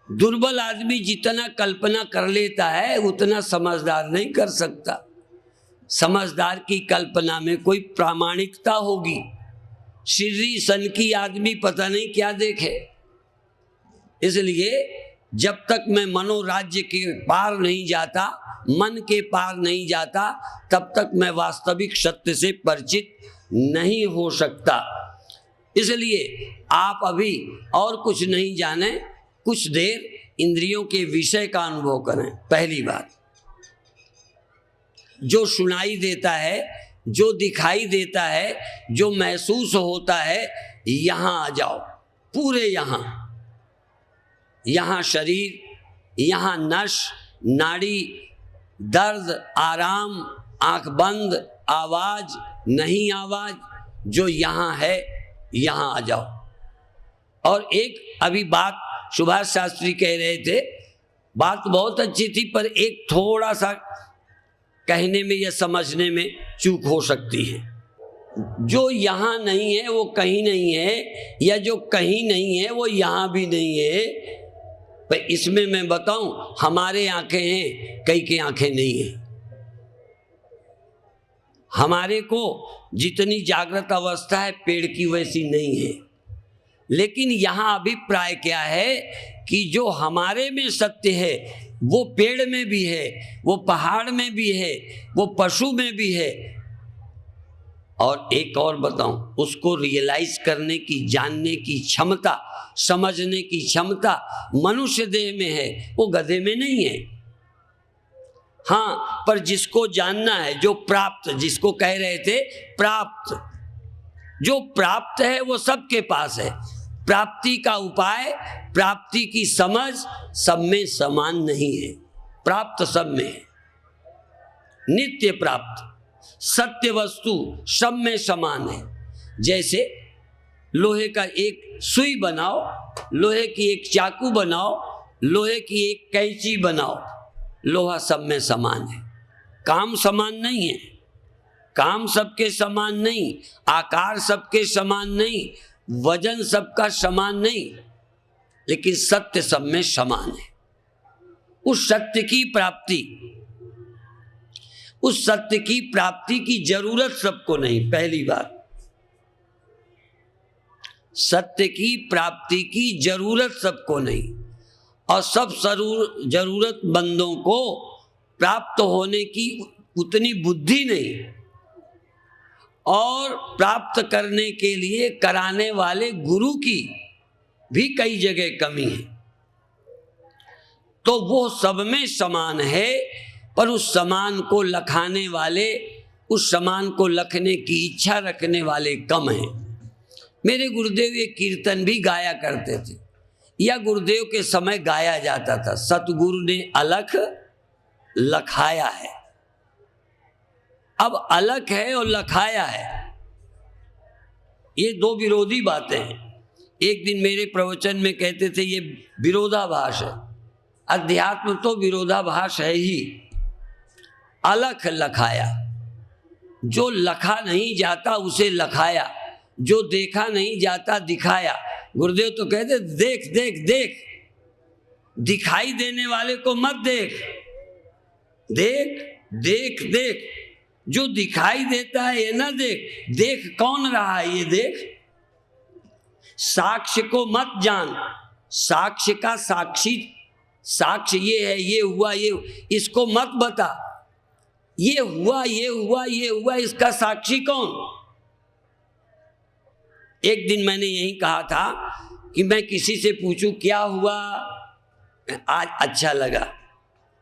दुर्बल आदमी जितना कल्पना कर लेता है उतना समझदार नहीं कर सकता। समझदार की कल्पना में कोई प्रामाणिकता होगी। सिर्री सन की आदमी पता नहीं क्या देखे। इसलिए जब तक मैं मनोराज्य के पार नहीं जाता, मन के पार नहीं जाता, तब तक मैं वास्तविक सत्य से परिचित नहीं हो सकता। इसलिए आप अभी और कुछ नहीं जाने, कुछ देर इंद्रियों के विषय का अनुभव करें। पहली बात, जो सुनाई देता है, जो दिखाई देता है, जो महसूस होता है, यहां आ जाओ। पूरे यहां शरीर, यहां नस, नाड़ी, दर्द, आराम, आंख बंद, आवाज, नहीं आवाज, जो यहां है यहां आ जाओ। और एक अभी बात सुभाष शास्त्री कह रहे थे, बात बहुत अच्छी थी, पर एक थोड़ा सा कहने में या समझने में चूक हो सकती है। जो यहाँ नहीं है वो कहीं नहीं है, या जो कहीं नहीं है वो यहाँ भी नहीं है। पर इसमें मैं बताऊं, हमारे आंखें हैं, कई की आंखें नहीं है। हमारे को जितनी जागृत अवस्था है पेड़ की वैसी नहीं है। लेकिन यहाँ अभिप्राय क्या है कि जो हमारे में सत्य है वो पेड़ में भी है, वो पहाड़ में भी है, वो पशु में भी है। और एक और बताऊं, उसको रियलाइज करने की, जानने की क्षमता, समझने की क्षमता मनुष्य देह में है, वो गधे में नहीं है। हाँ, पर जिसको जानना है, जो प्राप्त, जिसको कह रहे थे प्राप्त, जो प्राप्त है वो सबके पास है। प्राप्ति का उपाय, प्राप्ति की समझ सब में समान नहीं है। प्राप्त सब में है, नित्य प्राप्त, सत्य वस्तु सब में समान है। जैसे लोहे का एक सुई बनाओ, लोहे की एक चाकू बनाओ, लोहे की एक कैंची बनाओ, लोहा सब में समान है। काम समान नहीं है, काम सबके समान नहीं, आकार सबके समान नहीं, वजन सबका समान नहीं, लेकिन सत्य सब में समान है। उस सत्य की प्राप्ति, उस सत्य की प्राप्ति की जरूरत सबको नहीं। पहली बात, सत्य की प्राप्ति की जरूरत सबको नहीं, और सब जरूरतमंदों को प्राप्त होने की उतनी बुद्धि नहीं, और प्राप्त करने के लिए कराने वाले गुरु की भी कई जगह कमी है। तो वो सब में समान है, पर उस समान को लखाने वाले, उस समान को लखने की इच्छा रखने वाले कम हैं। मेरे गुरुदेव ये कीर्तन भी गाया करते थे, या गुरुदेव के समय गाया जाता था, सतगुरु ने अलख लखाया है। अब अलख है और लखाया है, ये दो विरोधी बातें हैं। एक दिन मेरे प्रवचन में कहते थे ये विरोधाभास है। अध्यात्म तो विरोधाभास है ही। अलख लखाया, जो लखा नहीं जाता उसे लखाया, जो देखा नहीं जाता दिखाया। गुरुदेव तो कहते देख देख देख, दिखाई देने वाले को मत देख, देख देख देख, जो दिखाई देता है ये ना देख, देख कौन रहा है ये देख। साक्ष्य को मत जान, साक्ष्य का साक्षी, साक्ष्य ये है, ये हुआ, ये, इसको मत बता। ये हुआ, ये हुआ, ये हुआ, इसका साक्षी कौन। एक दिन मैंने यही कहा था कि मैं किसी से पूछूं क्या हुआ, आज अच्छा लगा,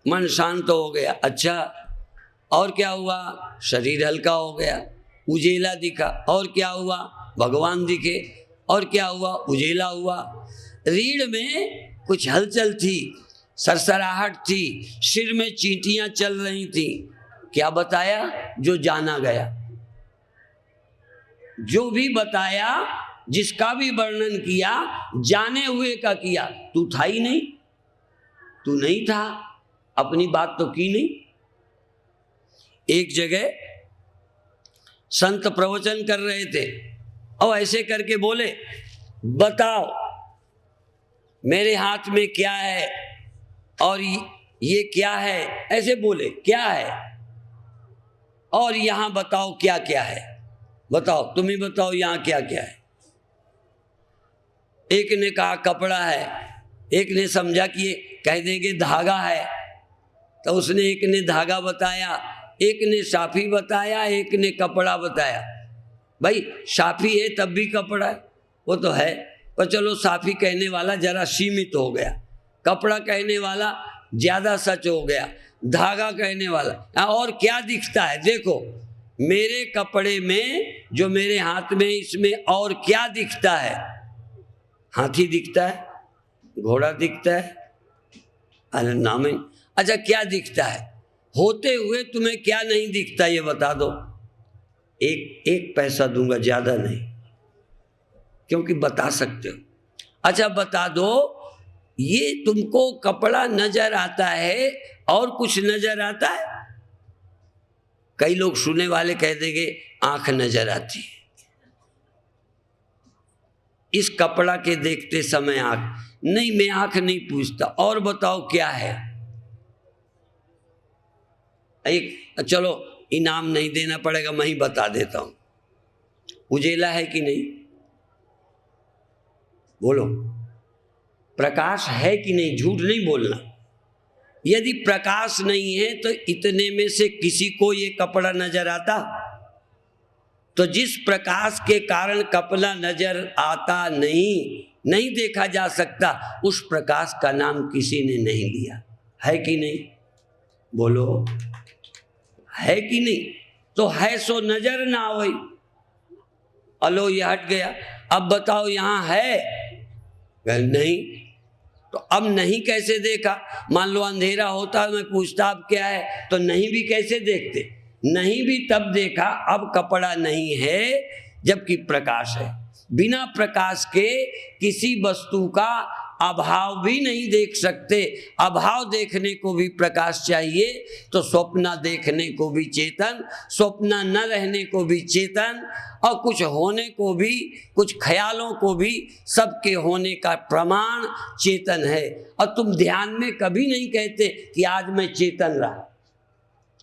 मन शांत हो गया, अच्छा, और क्या हुआ, शरीर हल्का हो गया, उजेला दिखा, और क्या हुआ, भगवान दिखे, और क्या हुआ, उजेला हुआ। रीढ़ में कुछ हलचल थी, सरसराहट थी, सिर में चींटियां चल रही थी। क्या बताया, जो जाना गया। जो भी बताया, जिसका भी वर्णन किया, जाने हुए का किया। तू था ही नहीं, तू नहीं था, अपनी बात तो की नहीं। एक जगह संत प्रवचन कर रहे थे और ऐसे करके बोले, बताओ मेरे हाथ में क्या है और ये क्या है, ऐसे बोले, क्या है और यहां बताओ क्या क्या है, बताओ तुम ही बताओ यहां क्या क्या है। एक ने कहा कपड़ा है, एक ने समझा कि ये कह देंगे धागा है, तो उसने एक ने धागा बताया, एक ने साफी बताया, एक ने कपड़ा बताया। भाई साफी है तब भी कपड़ा है, वो तो है, पर चलो साफी कहने वाला जरा सीमित हो गया, कपड़ा कहने वाला ज्यादा सच हो गया, धागा कहने वाला। और क्या दिखता है, देखो मेरे कपड़े में, जो मेरे हाथ में, इसमें और क्या दिखता है। हाथी दिखता है, घोड़ा दिखता है, अरे नाम है। अच्छा क्या दिखता है, होते हुए तुम्हें क्या नहीं दिखता ये बता दो। एक पैसा दूंगा, ज्यादा नहीं, क्योंकि बता सकते हो। अच्छा बता दो, ये तुमको कपड़ा नजर आता है और कुछ नजर आता है। कई लोग सुनने वाले कह देंगे आंख नजर आती है, इस कपड़ा के देखते समय आंख नहीं, मैं आंख नहीं पूछता, और बताओ क्या है। एक चलो इनाम नहीं देना पड़ेगा, मैं ही बता देता हूं, उजेला है कि नहीं, बोलो, प्रकाश है कि नहीं, झूठ नहीं बोलना। यदि प्रकाश नहीं है तो इतने में से किसी को ये कपड़ा नजर आता। तो जिस प्रकाश के कारण कपड़ा नजर आता नहीं देखा जा सकता, उस प्रकाश का नाम किसी ने नहीं लिया, है कि नहीं, बोलो, है कि नहीं। तो है सो नजर ना आवे, अलो ये हट गया, अब बताओ यहां है, नहीं, तो अब नहीं कैसे देखा। मान लो अंधेरा होता, मैं पूछता अब क्या है, तो नहीं भी कैसे देखते, नहीं भी तब देखा, अब कपड़ा नहीं है जबकि प्रकाश है। बिना प्रकाश के किसी वस्तु का अभाव भी नहीं देख सकते। अभाव देखने को भी प्रकाश चाहिए, तो स्वप्न देखने को भी चेतन, स्वप्न न रहने को भी चेतन, और कुछ होने को भी, कुछ ख्यालों को भी, सबके होने का प्रमाण चेतन है। और तुम ध्यान में कभी नहीं कहते कि आज मैं चेतन रहा,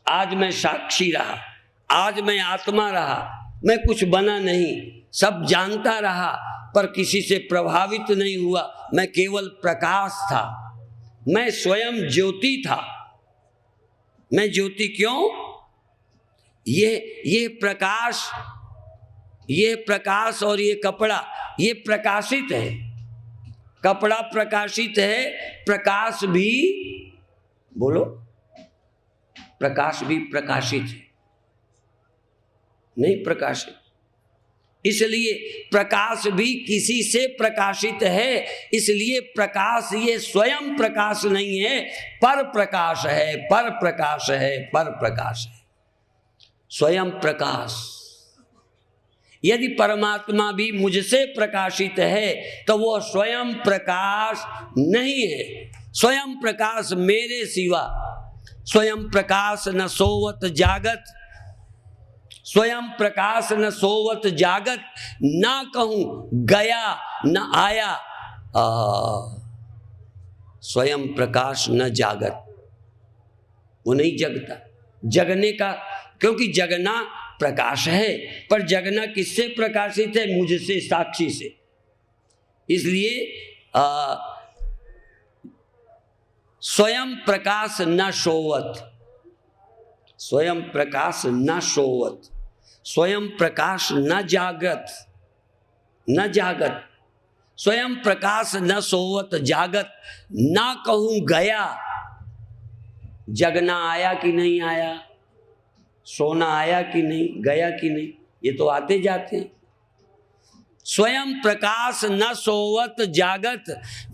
आज मैं साक्षी रहा, आज मैं आत्मा रहा, मैं कुछ बना नहीं, सब जानता रहा पर किसी से प्रभावित नहीं हुआ, मैं केवल प्रकाश था, मैं स्वयं ज्योति था। मैं ज्योति क्यों, ये प्रकाश और ये कपड़ा, ये प्रकाशित है, कपड़ा प्रकाशित है, प्रकाश भी, बोलो, प्रकाश भी प्रकाशित है, नहीं प्रकाशित। इसलिए प्रकाश भी किसी से प्रकाशित है, इसलिए प्रकाश ये स्वयं प्रकाश नहीं है, पर प्रकाश है, पर प्रकाश है, पर प्रकाश है, स्वयं प्रकाश। यदि परमात्मा भी मुझसे प्रकाशित है तो वो स्वयं प्रकाश नहीं है। स्वयं प्रकाश मेरे सिवा, स्वयं प्रकाश न सोवत जागत, स्वयं प्रकाश न सोवत जागत, ना कहूं गया न आया, स्वयं प्रकाश न जागत, वो नहीं जगता। जगने का, क्योंकि जगना प्रकाश है, पर जगना किससे प्रकाशित है? मुझसे, साक्षी से। इसलिए स्वयं प्रकाश न सोवत, स्वयं प्रकाश न सोवत, स्वयं प्रकाश न जागत, न जागत, स्वयं प्रकाश न सोवत जागत, ना कहूं गया। जगना आया कि नहीं आया, सोना आया कि नहीं, गया कि नहीं, ये तो आते जाते हैं। स्वयं प्रकाश न सोवत जागत,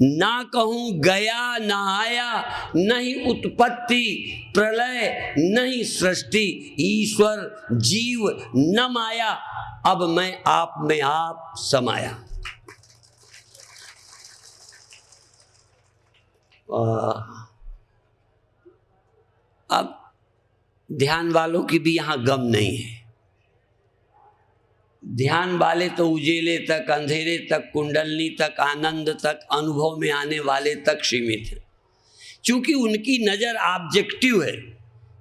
ना कहूं गया न आया, नहीं उत्पत्ति प्रलय नहीं सृष्टि, ईश्वर जीव न माया, अब मैं आप में आप समाया। अब ध्यान वालों की भी यहां गम नहीं है। ध्यान वाले तो उजेले तक, अंधेरे तक, कुंडलनी तक, आनंद तक, अनुभव में आने वाले तक सीमित है, क्योंकि उनकी नजर ऑब्जेक्टिव है।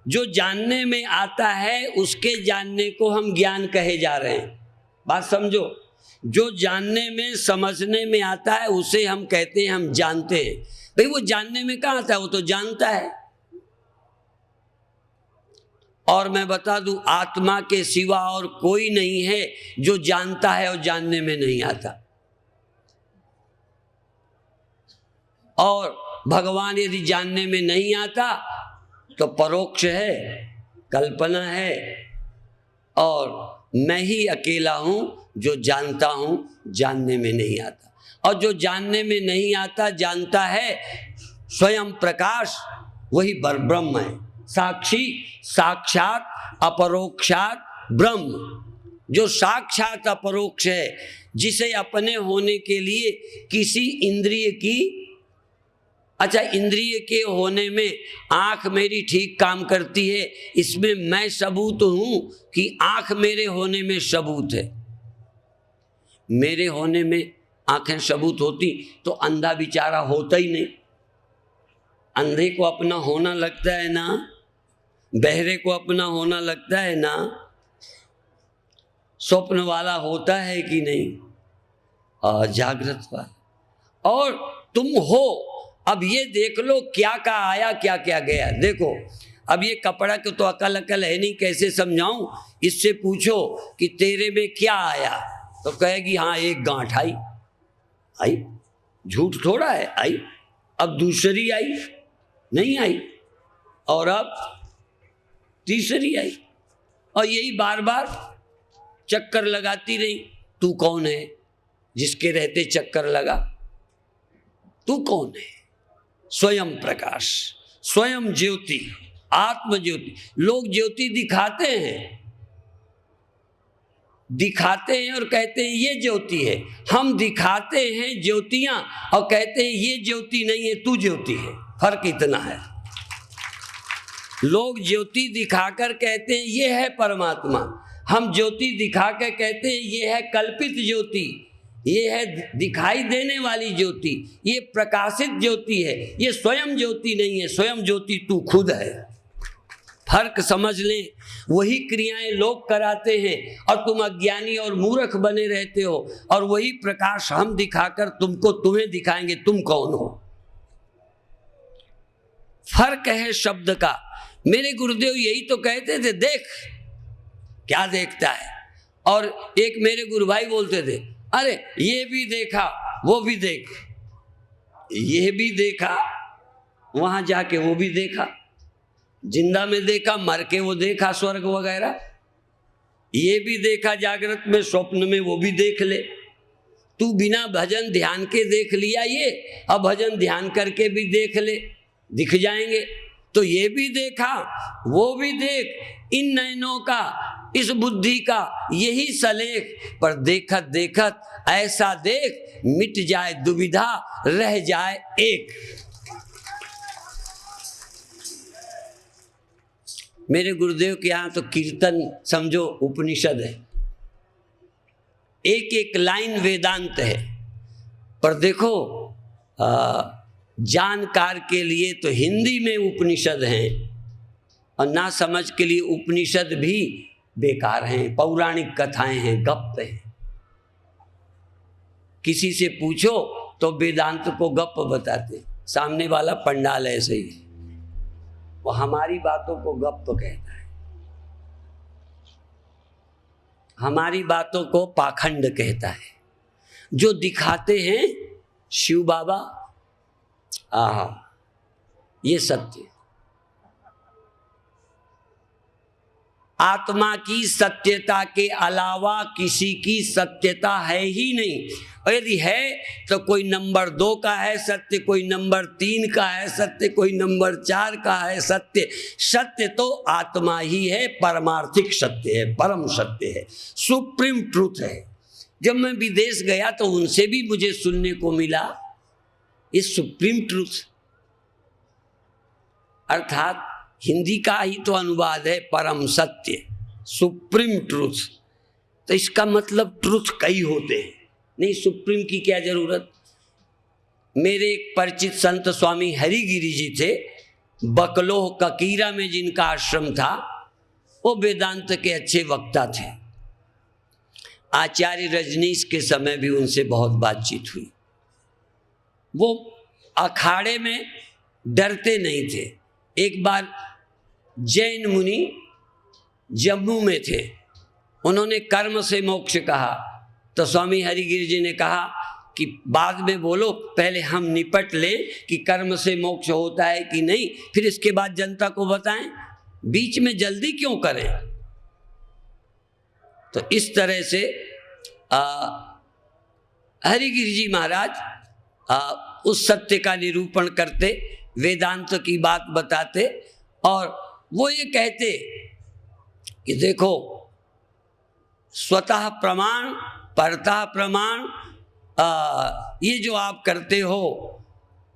जो जानने में आता है उसके जानने को हम ज्ञान कहे जा रहे हैं। बात समझो, जो जानने में, समझने में आता है उसे हम कहते हैं हम जानते हैं। भाई वो जानने में कहाँ आता है, वो तो जानता है। और मैं बता दूं, आत्मा के सिवा और कोई नहीं है जो जानता है और जानने में नहीं आता। और भगवान यदि जानने में नहीं आता तो परोक्ष है, कल्पना है, और मैं ही अकेला हूं जो जानता हूं, जानने में नहीं आता। और जो जानने में नहीं आता जानता है, स्वयं प्रकाश वही ब्रह्म है, साक्षी, साक्षात अपरोक्षात ब्रह्म। जो साक्षात अपरोक्ष है, जिसे अपने होने के लिए किसी इंद्रिय की, अच्छा इंद्रिय के होने में आंख मेरी ठीक काम करती है, इसमें मैं सबूत हूं कि आंख मेरे होने में सबूत है? मेरे होने में आंखें सबूत होती तो अंधा बेचारा होता ही नहीं। अंधे को अपना होना लगता है ना, बहरे को अपना होना लगता है ना, स्वप्न वाला होता है कि नहीं, जागृत वाला। और तुम हो, अब ये देख लो क्या क्या आया, क्या क्या गया। देखो अब ये कपड़ा को तो अकल है नहीं, कैसे समझाऊं। इससे पूछो कि तेरे में क्या आया, तो कहेगी हाँ एक गांठ आई। आई, झूठ थोड़ा है, आई। अब दूसरी आई, नहीं आई, और अब तीसरी आई, और यही बार बार चक्कर लगाती रही। तू कौन है जिसके रहते चक्कर लगा? तू कौन है? स्वयं प्रकाश, स्वयं ज्योति, आत्म ज्योति। लोग ज्योति दिखाते हैं, दिखाते हैं और कहते हैं ये ज्योति है। हम दिखाते हैं ज्योतियां और कहते हैं ये ज्योति नहीं है, तू ज्योति है। फर्क इतना है। लोग ज्योति दिखाकर कहते हैं ये है परमात्मा, हम ज्योति दिखा के कहते हैं ये है कल्पित ज्योति, ये है दिखाई देने वाली ज्योति, ये प्रकाशित ज्योति है, ये स्वयं ज्योति नहीं है। स्वयं ज्योति तू खुद है। फर्क समझ लें। वही क्रियाएं लोग कराते हैं और तुम अज्ञानी और मूर्ख बने रहते हो, और वही प्रकाश हम दिखाकर तुमको, तुम्हें दिखाएंगे तुम कौन हो। फर्क है शब्द का। मेरे गुरुदेव यही तो कहते थे, देख क्या देखता है। और एक मेरे गुरु भाई बोलते थे, अरे ये भी देखा वो भी देख। ये भी देखा, वहां जाके वो भी देखा, जिंदा में देखा, मर के वो देखा स्वर्ग वगैरह, ये भी देखा जागृत में, स्वप्न में वो भी देख ले। तू बिना भजन ध्यान के देख लिया ये, अब भजन ध्यान करके भी देख ले, दिख जाएंगे। तो ये भी देखा, वो भी देख, इन नयनों का, इस बुद्धि का यही सलेख, पर देखत देखत ऐसा देख, मिट जाए दुविधा रह जाए एक। मेरे गुरुदेव के यहाँ तो कीर्तन समझो उपनिषद है, एक एक लाइन वेदांत है। पर देखो जानकार के लिए तो हिंदी में उपनिषद हैं, और ना समझ के लिए उपनिषद भी बेकार हैं, पौराणिक कथाएं हैं, गप हैं। किसी से पूछो तो वेदांत को गप बताते, सामने वाला पंडाल ऐसे ही, वो हमारी बातों को गप कहता है, हमारी बातों को पाखंड कहता है। जो दिखाते हैं शिव बाबा, आहा, ये सत्य। आत्मा की सत्यता के अलावा किसी की सत्यता है ही नहीं, और यदि है तो कोई नंबर 2 का है सत्य, कोई नंबर 3 का है सत्य, कोई नंबर 4 का है सत्य। सत्य तो आत्मा ही है, परमार्थिक सत्य है, परम सत्य है, सुप्रीम ट्रूथ है। जब मैं विदेश गया तो उनसे भी मुझे सुनने को मिला ये सुप्रीम ट्रूथ, अर्थात हिंदी का ही तो अनुवाद है परम सत्य, सुप्रीम ट्रूथ। तो इसका मतलब ट्रूथ कई होते हैं, नहीं सुप्रीम की क्या जरूरत। मेरे एक परिचित संत स्वामी हरिगिरी जी थे, बकलोह ककीरा में जिनका आश्रम था, वो वेदांत के अच्छे वक्ता थे। आचार्य रजनीश के समय भी उनसे बहुत बातचीत हुई। वो अखाड़े में डरते नहीं थे। एक बार जैन मुनि जम्मू में थे, उन्होंने कर्म से मोक्ष कहा, तो स्वामी हरिगिरी जी ने कहा कि बाद में बोलो, पहले हम निपट लें कि कर्म से मोक्ष होता है कि नहीं, फिर इसके बाद जनता को बताएं, बीच में जल्दी क्यों करें। तो इस तरह से हरिगिरी जी महाराज उस सत्य का निरूपण करते, वेदांत की बात बताते, और वो ये कहते कि देखो स्वतः प्रमाण, परतः प्रमाण, ये जो आप करते हो,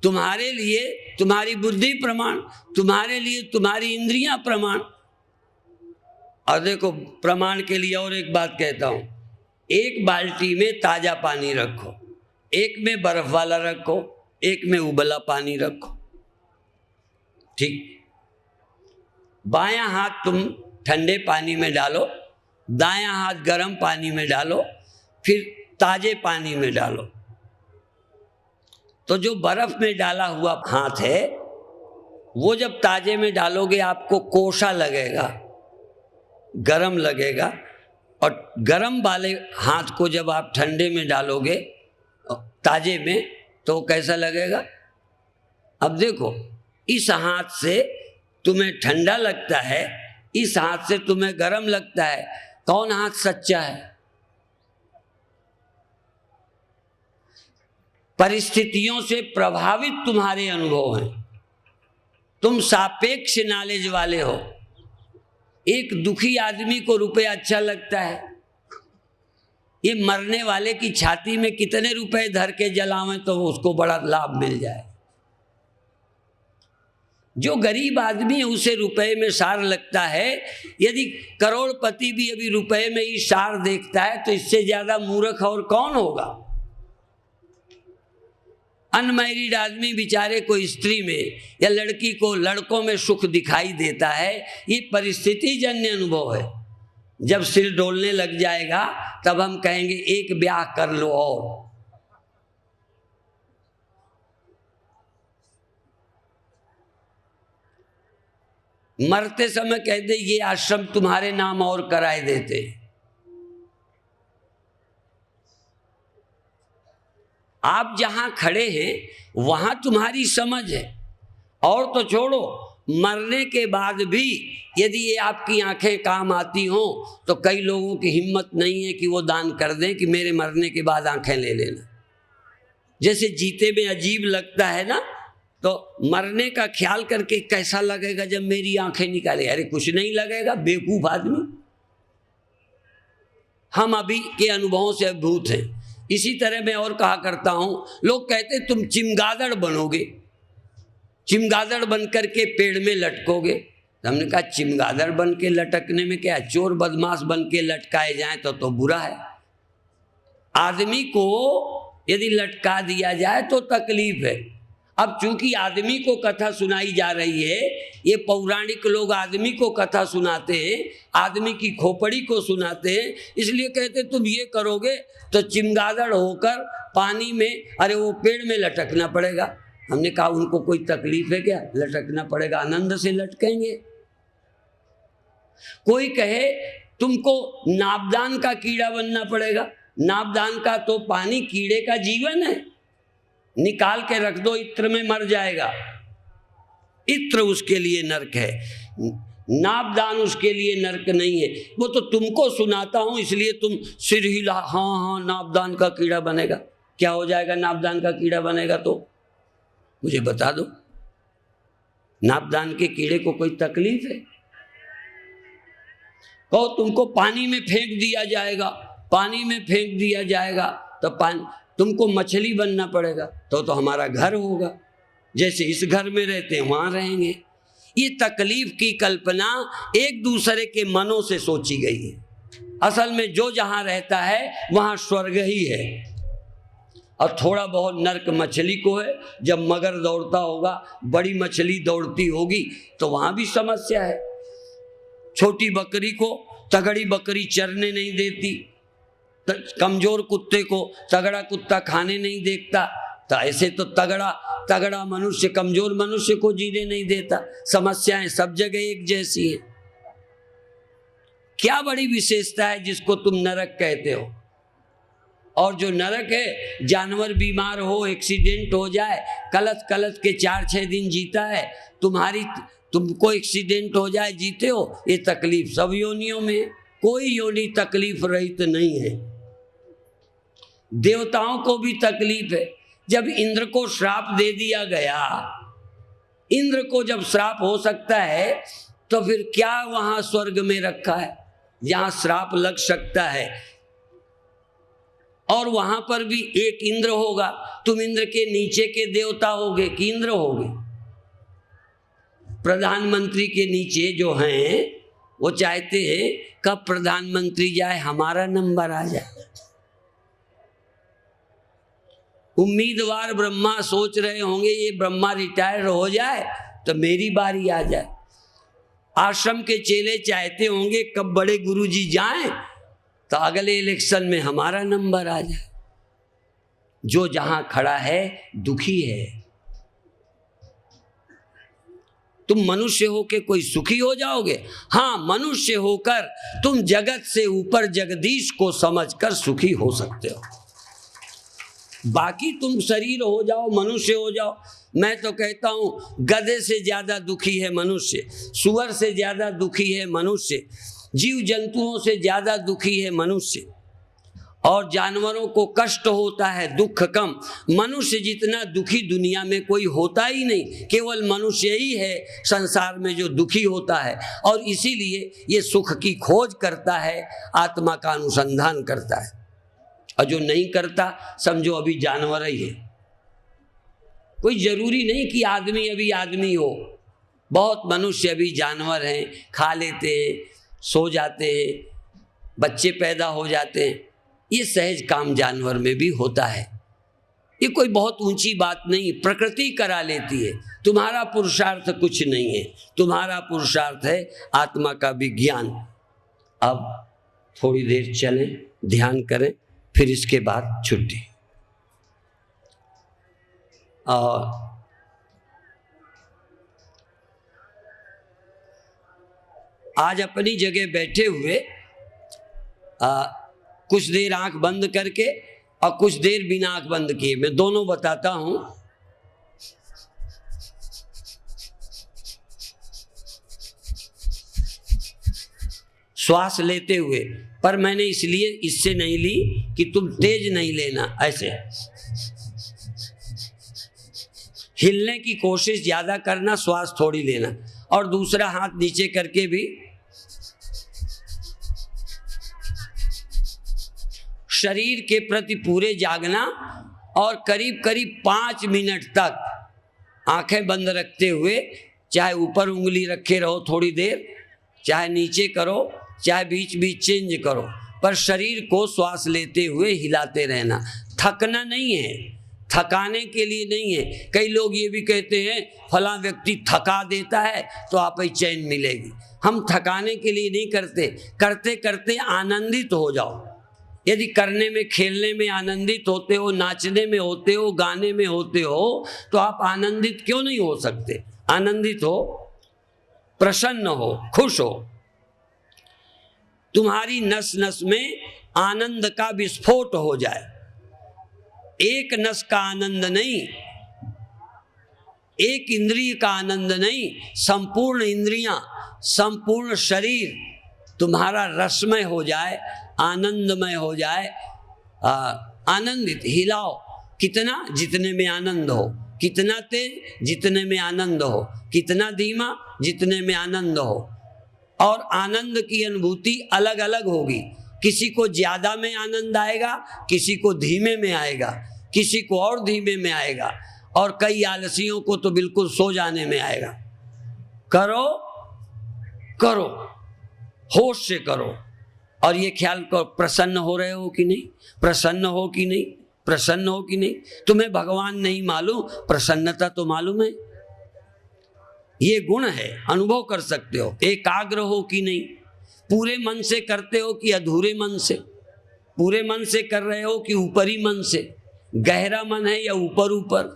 तुम्हारे लिए तुम्हारी बुद्धि प्रमाण, तुम्हारे लिए तुम्हारी इंद्रियां प्रमाण। और देखो प्रमाण के लिए और एक बात कहता हूं, एक बाल्टी में ताजा पानी रखो, एक में बर्फ वाला रखो, एक में उबला पानी रखो, ठीक। बायां हाथ तुम ठंडे पानी में डालो, दायां हाथ गर्म पानी में डालो, फिर ताजे पानी में डालो। तो जो बर्फ में डाला हुआ हाथ है, वो जब ताजे में डालोगे आपको कोसा लगेगा, गरम लगेगा, और गरम वाले हाथ को जब आप ठंडे में डालोगे ताजे में, तो कैसा लगेगा। अब देखो, इस हाथ से तुम्हें ठंडा लगता है, इस हाथ से तुम्हें गर्म लगता है, कौन हाथ सच्चा है। परिस्थितियों से प्रभावित तुम्हारे अनुभव हैं, तुम सापेक्ष नॉलेज वाले हो। एक दुखी आदमी को रुपया अच्छा लगता है, ये मरने वाले की छाती में कितने रुपए धर के जलावें तो उसको बड़ा लाभ मिल जाए। जो गरीब आदमी है उसे रुपए में सार लगता है, यदि करोड़पति भी अभी रुपए में ही सार देखता है तो इससे ज्यादा मूर्ख और कौन होगा। अनमैरिड आदमी बेचारे को स्त्री में या लड़की को लड़कों में सुख दिखाई देता है, ये परिस्थिति जन्य अनुभव है। जब सिर डोलने लग जाएगा तब हम कहेंगे एक ब्याह कर लो। और मरते समय कहते ये आश्रम तुम्हारे नाम और कराए देते। आप जहां खड़े हैं वहां तुम्हारी समझ है। और तो छोड़ो, मरने के बाद भी यदि ये आपकी आंखें काम आती हों तो कई लोगों की हिम्मत नहीं है कि वो दान कर दें कि मेरे मरने के बाद आंखें ले लेना। जैसे जीते में अजीब लगता है ना, तो मरने का ख्याल करके कैसा लगेगा जब मेरी आंखें निकाले। अरे कुछ नहीं लगेगा, बेवकूफ आदमी। हम अभी के अनुभवों से अभिभूत हैं। इसी तरह मैं और कहा करता हूं, लोग कहते तुम चिमगादड़ बनोगे, चिमगादड़ बन करके पेड़ में लटकोगे। हमने कहा चिमगादड़ बन के लटकने में क्या, चोर बदमाश बन के लटकाए जाएं तो बुरा है। आदमी को यदि लटका दिया जाए तो तकलीफ है। अब चूंकि आदमी को कथा सुनाई जा रही है, ये पौराणिक लोग आदमी को कथा सुनाते हैं, आदमी की खोपड़ी को सुनाते हैं, इसलिए कहते तुम ये करोगे तो चिमगादड़ होकर पानी में, अरे वो पेड़ में लटकना पड़ेगा। हमने कहा उनको कोई तकलीफ है क्या, लटकना पड़ेगा, आनंद से लटकेंगे। कोई कहे तुमको नाबदान का कीड़ा बनना पड़ेगा, नाबदान का तो पानी कीड़े का जीवन है, निकाल के रख दो, इत्र में मर जाएगा। इत्र उसके लिए नरक है, नाबदान उसके लिए नरक नहीं है। वो तो तुमको सुनाता हूं इसलिए तुम सिर हिला, हाँ हाँ नाबदान का कीड़ा बनेगा। क्या हो जाएगा नाबदान का कीड़ा बनेगा तो मुझे बता दो। नाबदान के कीड़े को कोई तकलीफ है? कहो तुमको पानी में फेंक दिया जाएगा, पानी में फेंक दिया जाएगा तो तुमको मछली बनना पड़ेगा तो हमारा घर होगा, जैसे इस घर में रहते हैं वहां रहेंगे। ये तकलीफ की कल्पना एक दूसरे के मनों से सोची गई है। असल में जो जहां रहता है वहां स्वर्ग ही है। और थोड़ा बहुत नरक मछली को है, जब मगर दौड़ता होगा, बड़ी मछली दौड़ती होगी तो वहां भी समस्या है। छोटी बकरी को तगड़ी बकरी चरने नहीं देती, कमजोर कुत्ते को तगड़ा कुत्ता खाने नहीं देखता, तो ऐसे तो तगड़ा मनुष्य कमजोर मनुष्य को जीने नहीं देता। समस्याएं सब जगह एक जैसी है। क्या बड़ी विशेषता है जिसको तुम नरक कहते हो? और जो नरक है, जानवर बीमार हो, एक्सीडेंट हो जाए, कलत के 4-6 दिन जीता है, तुमको एक्सीडेंट हो जाए, जीते हो, ये तकलीफ सब योनियों में। कोई योनि तकलीफ रहित नहीं है। देवताओं को भी तकलीफ है। जब इंद्र को श्राप दे दिया गया, इंद्र को जब श्राप हो सकता है तो फिर क्या वहां स्वर्ग में रखा है जहां श्राप लग सकता है? और वहां पर भी एक इंद्र होगा। तुम इंद्र के नीचे के देवता होगे कि इंद्र होगे? प्रधानमंत्री के नीचे जो हैं वो चाहते हैं कब प्रधानमंत्री जाए हमारा नंबर आ जाए। उम्मीदवार ब्रह्मा सोच रहे होंगे ये ब्रह्मा रिटायर हो जाए तो मेरी बारी आ जाए। आश्रम के चेले चाहते होंगे कब बड़े गुरुजी जाएं तो अगले इलेक्शन में हमारा नंबर आ जाए। जो जहां खड़ा है दुखी है। तुम मनुष्य होकर कोई सुखी हो जाओगे? हाँ, मनुष्य होकर तुम जगत से ऊपर जगदीश को समझकर सुखी हो सकते हो। बाकी तुम शरीर हो जाओ, मनुष्य हो जाओ। मैं तो कहता हूं गधे से ज्यादा दुखी है मनुष्य, सुअर से ज्यादा दुखी है मनुष्य, जीव जंतुओं से ज्यादा दुखी है मनुष्य। और जानवरों को कष्ट होता है, दुख कम। मनुष्य जितना दुखी दुनिया में कोई होता ही नहीं, केवल मनुष्य ही है संसार में जो दुखी होता है। और इसीलिए ये सुख की खोज करता है, आत्मा का अनुसंधान करता है। और जो नहीं करता समझो अभी जानवर ही है। कोई जरूरी नहीं कि आदमी अभी आदमी हो। बहुत मनुष्य अभी जानवर हैं, खा लेते हैं, सो जाते हैं, बच्चे पैदा हो जाते हैं। ये सहज काम जानवर में भी होता है। ये कोई बहुत ऊंची बात नहीं, प्रकृति करा लेती है। तुम्हारा पुरुषार्थ कुछ नहीं है, तुम्हारा पुरुषार्थ है आत्मा का विज्ञान। अब थोड़ी देर चलें, ध्यान करें, फिर इसके बाद छुट्टी। और आज अपनी जगह बैठे हुए कुछ देर आंख बंद करके और कुछ देर बिना आंख बंद किए। मैं दोनों बताता हूं। श्वास लेते हुए, पर मैंने इसलिए इससे नहीं ली कि तुम तेज नहीं लेना, ऐसे हिलने की कोशिश ज्यादा करना, श्वास थोड़ी लेना। और दूसरा हाथ नीचे करके भी शरीर के प्रति पूरे जागना और करीब करीब 5 मिनट तक आंखें बंद रखते हुए, चाहे ऊपर उंगली रखे रहो थोड़ी देर, चाहे नीचे करो, चाहे बीच बीच चेंज करो, पर शरीर को श्वास लेते हुए हिलाते रहना। थकना नहीं है, थकाने के लिए नहीं है। कई लोग ये भी कहते हैं फलां व्यक्ति थका देता है तो आप ही चैन मिलेगी। हम थकाने के लिए नहीं करते, करते करते आनंदित हो जाओ। यदि करने में, खेलने में आनंदित होते हो, नाचने में होते हो, गाने में होते हो, तो आप आनंदित क्यों नहीं हो सकते? आनंदित हो, प्रसन्न हो, खुश हो। तुम्हारी नस नस में आनंद का विस्फोट हो जाए। एक नस का आनंद नहीं, एक इंद्रिय का आनंद नहीं, संपूर्ण इंद्रियां, संपूर्ण शरीर तुम्हारा रसमय हो जाए, आनंदमय हो जाए। आनंदित हिलाओ, कितना? जितने में आनंद हो। कितना तेज? जितने में आनंद हो। कितना धीमा? जितने में आनंद हो। और आनंद की अनुभूति अलग अलग होगी। किसी को ज्यादा में आनंद आएगा, किसी को धीमे में आएगा, किसी को और धीमे में आएगा, और कई आलसियों को तो बिल्कुल सो जाने में आएगा। करो करो, होश से करो, और ये ख्याल करो प्रसन्न हो रहे हो कि नहीं, प्रसन्न हो कि नहीं, प्रसन्न हो कि नहीं। तुम्हें भगवान नहीं मालूम, प्रसन्नता तो मालूम है। ये गुण है, अनुभव कर सकते हो। एकाग्र हो कि नहीं, पूरे मन से करते हो कि अधूरे मन से, पूरे मन से कर रहे हो कि ऊपरी मन से, गहरा मन है या ऊपर ऊपर,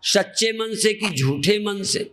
सच्चे मन से कि झूठे मन से।